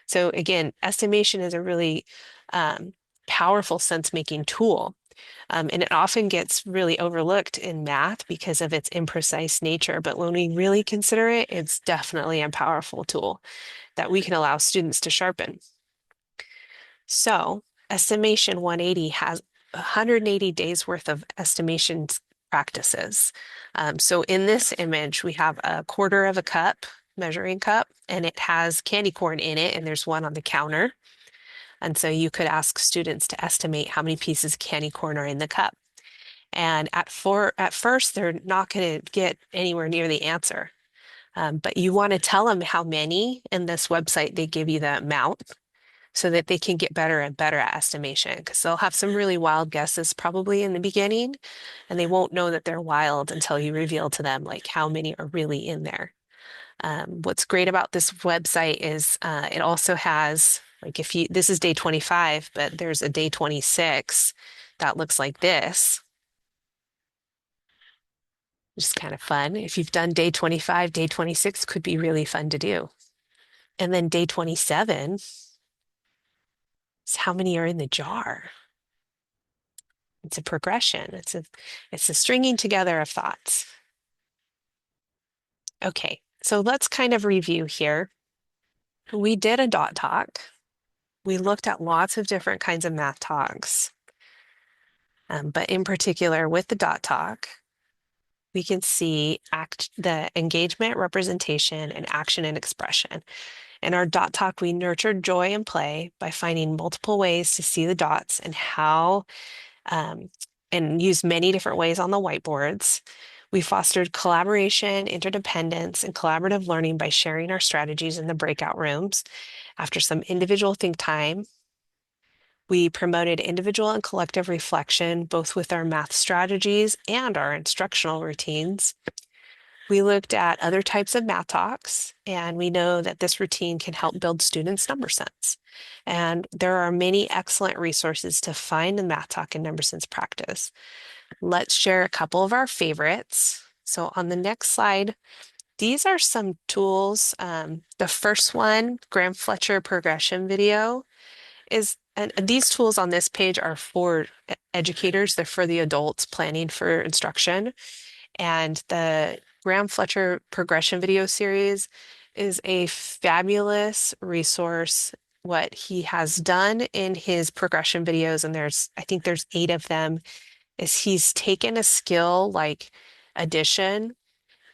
So again, estimation is a really um, powerful sense-making tool. And it often gets really overlooked in math because of its imprecise nature. But when we really consider it, it's definitely a powerful tool that we can allow students to sharpen. So Estimation 180 has 180 days worth of estimation practices. So in this image, we have a quarter of a cup, measuring cup, and it has candy corn in it, and there's one on the counter. And so you could ask students to estimate how many pieces of candy corn are in the cup. And at first, they're not going to get anywhere near the answer. But you want to tell them how many. In this website, they give you the amount so that they can get better and better at estimation, because they'll have some really wild guesses probably in the beginning, and they won't know that they're wild until you reveal to them like how many are really in there. What's great about this website is it also has, like, if you, this is day 25, but there's a day 26 that looks like this. Which is kind of fun. If you've done day 25, day 26 could be really fun to do. And then day 27 is how many are in the jar. It's a progression. It's a stringing together of thoughts. Okay, so let's kind of review here. We did a dot talk. We looked at lots of different kinds of math talks. But in particular with the dot talk, we can see the engagement, representation, and action and expression. In our dot talk, we nurtured joy and play by finding multiple ways to see the dots and and use many different ways on the whiteboards. We fostered collaboration, interdependence, and collaborative learning by sharing our strategies in the breakout rooms. After some individual think time, we promoted individual and collective reflection, both with our math strategies and our instructional routines. We looked at other types of math talks, and we know that this routine can help build students' number sense. And there are many excellent resources to find the math talk and number sense practice. Let's share a couple of our favorites. So on the next slide, these are some tools. The first one, Graham Fletcher progression video, and these tools on this page are for educators. They're for the adults planning for instruction. And the Graham Fletcher progression video series is a fabulous resource. What he has done in his progression videos, and I think there's 8 of them, is he's taken a skill like addition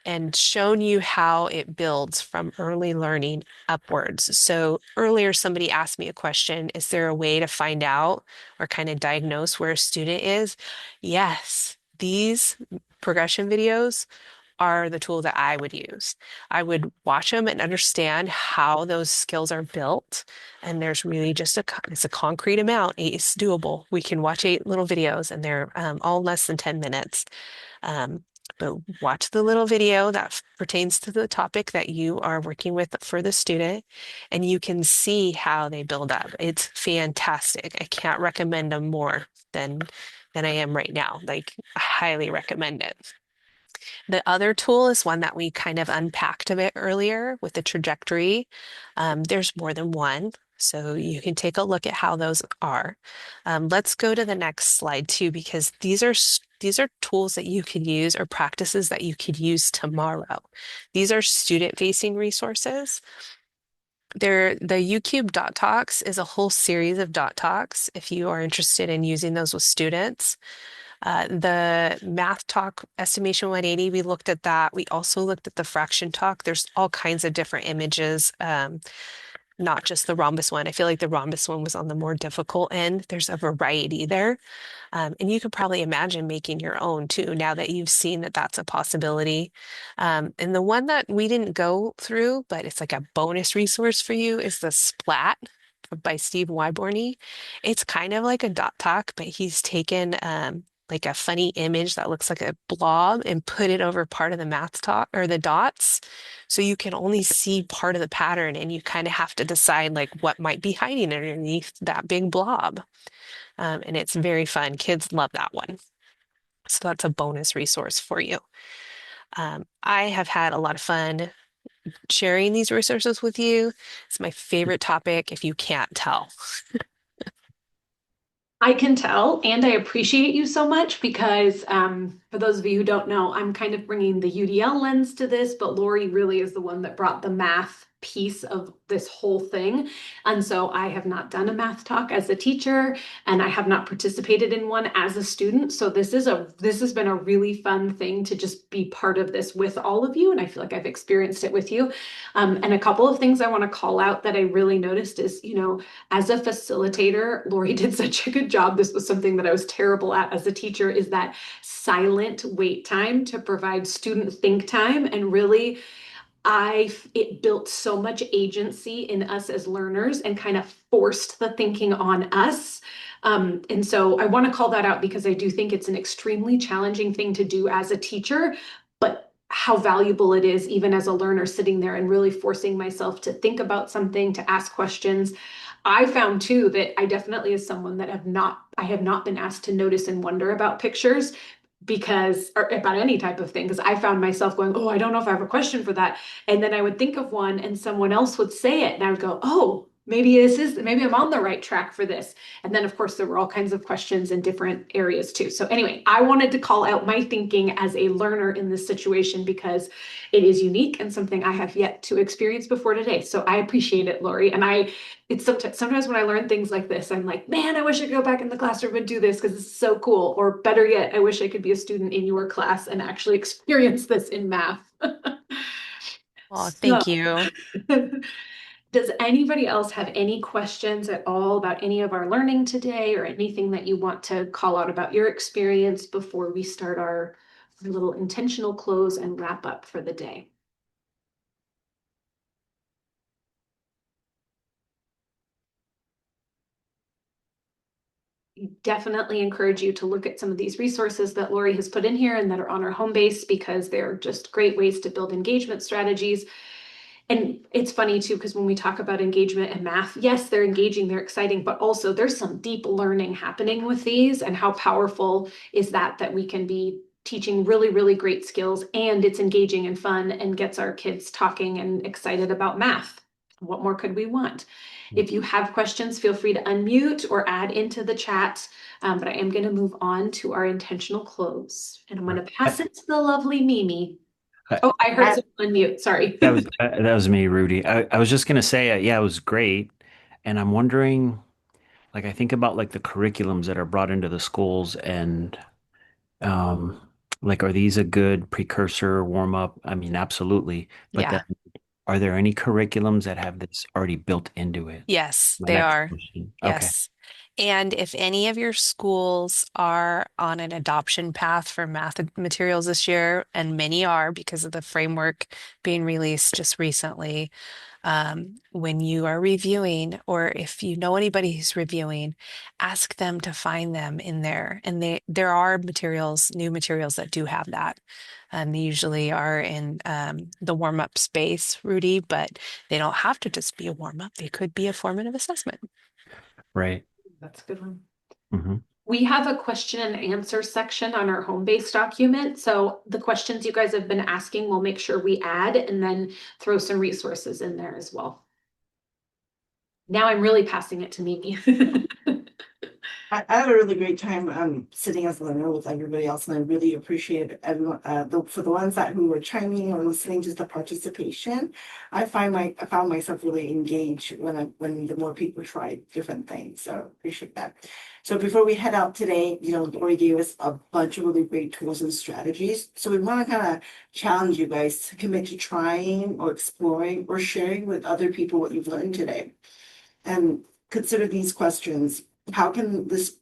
and shown you how it builds from early learning upwards. So earlier, somebody asked me a question, is there a way to find out or kind of diagnose where a student is? Yes, these progression videos are the tool that I would use. I would watch them and understand how those skills are built. And there's really just it's a concrete amount. It's doable. We can watch 8 little videos and they're all less than 10 minutes. But watch the little video that pertains to the topic that you are working with for the student, and you can see how they build up. It's fantastic. I can't recommend them more than I am right now. Like, I highly recommend it. The other tool is one that we kind of unpacked a bit earlier with the trajectory. There's more than one, so you can take a look at how those are. Let's go to the next slide too, because these are tools that you could use or practices that you could use tomorrow. These are student-facing resources. The UCube dot talks is a whole series of dot talks if you are interested in using those with students. The math talk estimation 180, we looked at that. We also looked at the fraction talk. There's all kinds of different images. not just the rhombus one. I feel like the rhombus one was on the more difficult end. There's a variety there. And you could probably imagine making your own too, now that you've seen that that's a possibility. And the one that we didn't go through, but it's like a bonus resource for you, is the Splat by Steve Wyborney. It's kind of like a dot talk, but he's taken like a funny image that looks like a blob and put it over part of the math talk or the dots. So you can only see part of the pattern and you kind of have to decide like what might be hiding underneath that big blob. And it's very fun. Kids love that one. So that's a bonus resource for you. I have had a lot of fun sharing these resources with you. It's my favorite topic if you can't tell. I can tell, and I appreciate you so much because, for those of you who don't know, I'm kind of bringing the UDL lens to this, but Lori really is the one that brought the math piece of this whole thing. And so I have not done a math talk as a teacher, and I have not participated in one as a student. So this has been a really fun thing to just be part of this with all of you, and I feel like I've experienced it with you. And a couple of things I want to call out that I really noticed is, as a facilitator, Lori did such a good job. This was something that I was terrible at as a teacher, is that silent wait time to provide student think time. And really, it built so much agency in us as learners and kind of forced the thinking on us. And so I want to call that out because I do think it's an extremely challenging thing to do as a teacher, but how valuable it is even as a learner, sitting there and really forcing myself to think about something, to ask questions. I found too that I definitely, as someone that I have not been asked to notice and wonder about pictures or about any type of thing, because I found myself going, oh, I don't know if I have a question for that. And then I would think of one and someone else would say it and I would go, oh, maybe I'm on the right track for this. And then of course there were all kinds of questions in different areas too. So anyway, I wanted to call out my thinking as a learner in this situation because it is unique and something I have yet to experience before today. So I appreciate it, Lori. And it's sometimes when I learn things like this, I'm like, man, I wish I could go back in the classroom and do this because it's so cool. Or better yet, I wish I could be a student in your class and actually experience this in math. Oh, So, thank you. does anybody else have any questions at all about any of our learning today or anything that you want to call out about your experience before we start our little intentional close and wrap up for the day? Definitely encourage you to look at some of these resources that Lori has put in here and that are on our home base because they're just great ways to build engagement strategies. And it's funny too, because when we talk about engagement and math, yes, they're engaging, they're exciting, but also there's some deep learning happening with these. And how powerful is that we can be teaching really, really great skills and it's engaging and fun and gets our kids talking and excited about math. What more could we want? If you have questions, feel free to unmute or add into the chat. But I am going to move on to our intentional close. And I'm going to pass it to the lovely Mimi. Oh, I heard someone unmute. Sorry. That was me, Rudy. I was just gonna say, yeah, it was great, and I'm wondering, like, I think about like the curriculums that are brought into the schools, and um, like, are these a good precursor warm up? I mean, absolutely, but then Yeah. are there any curriculums that have this already built into it? Yes, My they next are. question. Okay. Yes. And if any of your schools are on an adoption path for math materials this year, and many are because of the framework being released just recently, when you are reviewing, or if you know anybody who's reviewing, ask them to find them in there. And there are new materials that do have that. And they usually are in the warm-up space, Rudy, but they don't have to just be a warm-up. They could be a formative assessment. Right. That's a good one. Hmm. We have a question and answer section on our home base document. So the questions you guys have been asking, we'll make sure we add and then throw some resources in there as well. Now I'm really passing it to Mimi. I had a really great time sitting as a learner with everybody else, and I really appreciate everyone. For the ones who were chiming or listening, just the participation. I found myself really engaged when the more people tried different things. So appreciate that. So before we head out today, Lori gave us a bunch of really great tools and strategies. So we want to kind of challenge you guys to commit to trying or exploring or sharing with other people what you've learned today. And consider these questions. How can this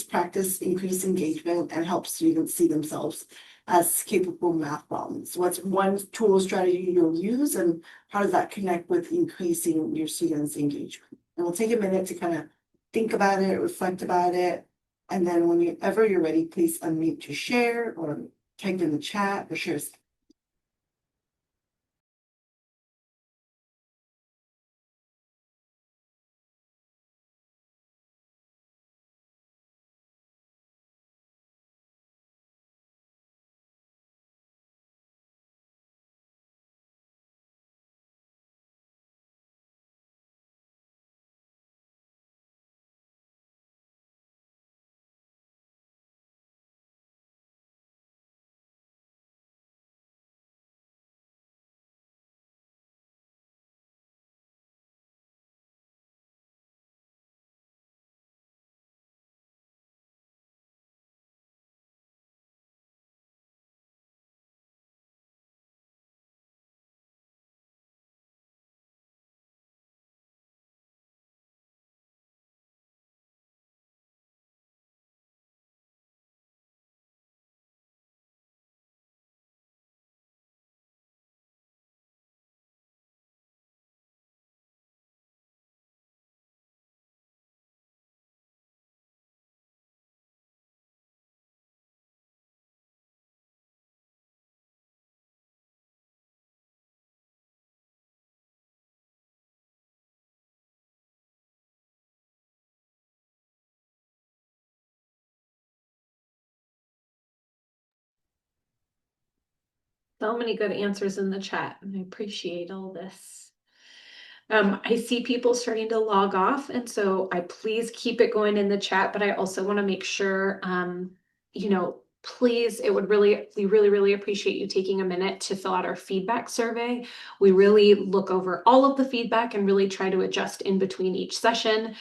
practice increase engagement and help students see themselves as capable math problems? What's one tool or strategy you'll use, and how does that connect with increasing your students' engagement? And we'll take a minute to kind of think about it, reflect about it, and then whenever you're ready, please unmute to share or type in the chat or share. So many good answers in the chat, and I appreciate all this. I see people starting to log off, and so I please keep it going in the chat, but I also want to make sure, please, we really appreciate you taking a minute to fill out our feedback survey. We really look over all of the feedback and really try to adjust in between each session.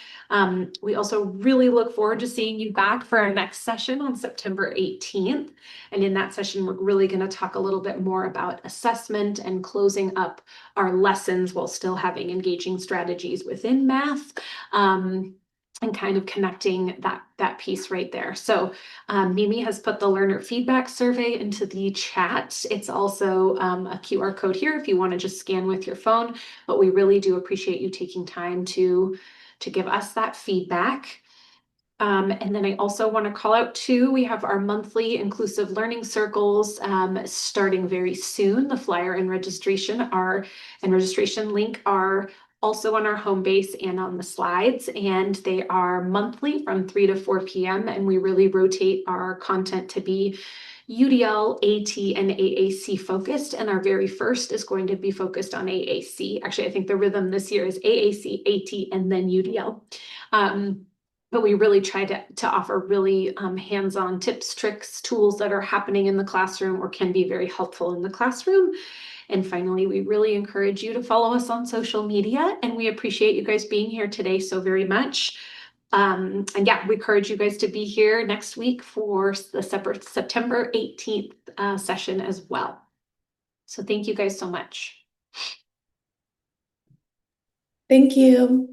We also really look forward to seeing you back for our next session on September 18th. And in that session, we're really going to talk a little bit more about assessment and closing up our lessons while still having engaging strategies within math. And kind of connecting that piece right there. So Mimi has put the learner feedback survey into the chat. It's also a QR code here if you want to just scan with your phone, but we really do appreciate you taking time to give us that feedback. And then I also want to call out too, we have our monthly inclusive learning circles starting very soon. The flyer and registration link are also on our home base and on the slides, and they are monthly from 3 to 4 p.m. And we really rotate our content to be UDL, AT, and AAC focused, and our very first is going to be focused on AAC. Actually, I think the rhythm this year is AAC, AT, and then UDL. But we really try to offer really hands-on tips, tricks, tools that are happening in the classroom or can be very helpful in the classroom. And finally, we really encourage you to follow us on social media, and we appreciate you guys being here today so very much. And yeah, we encourage you guys to be here next week for the separate September 18th session as well. So thank you guys so much. Thank you.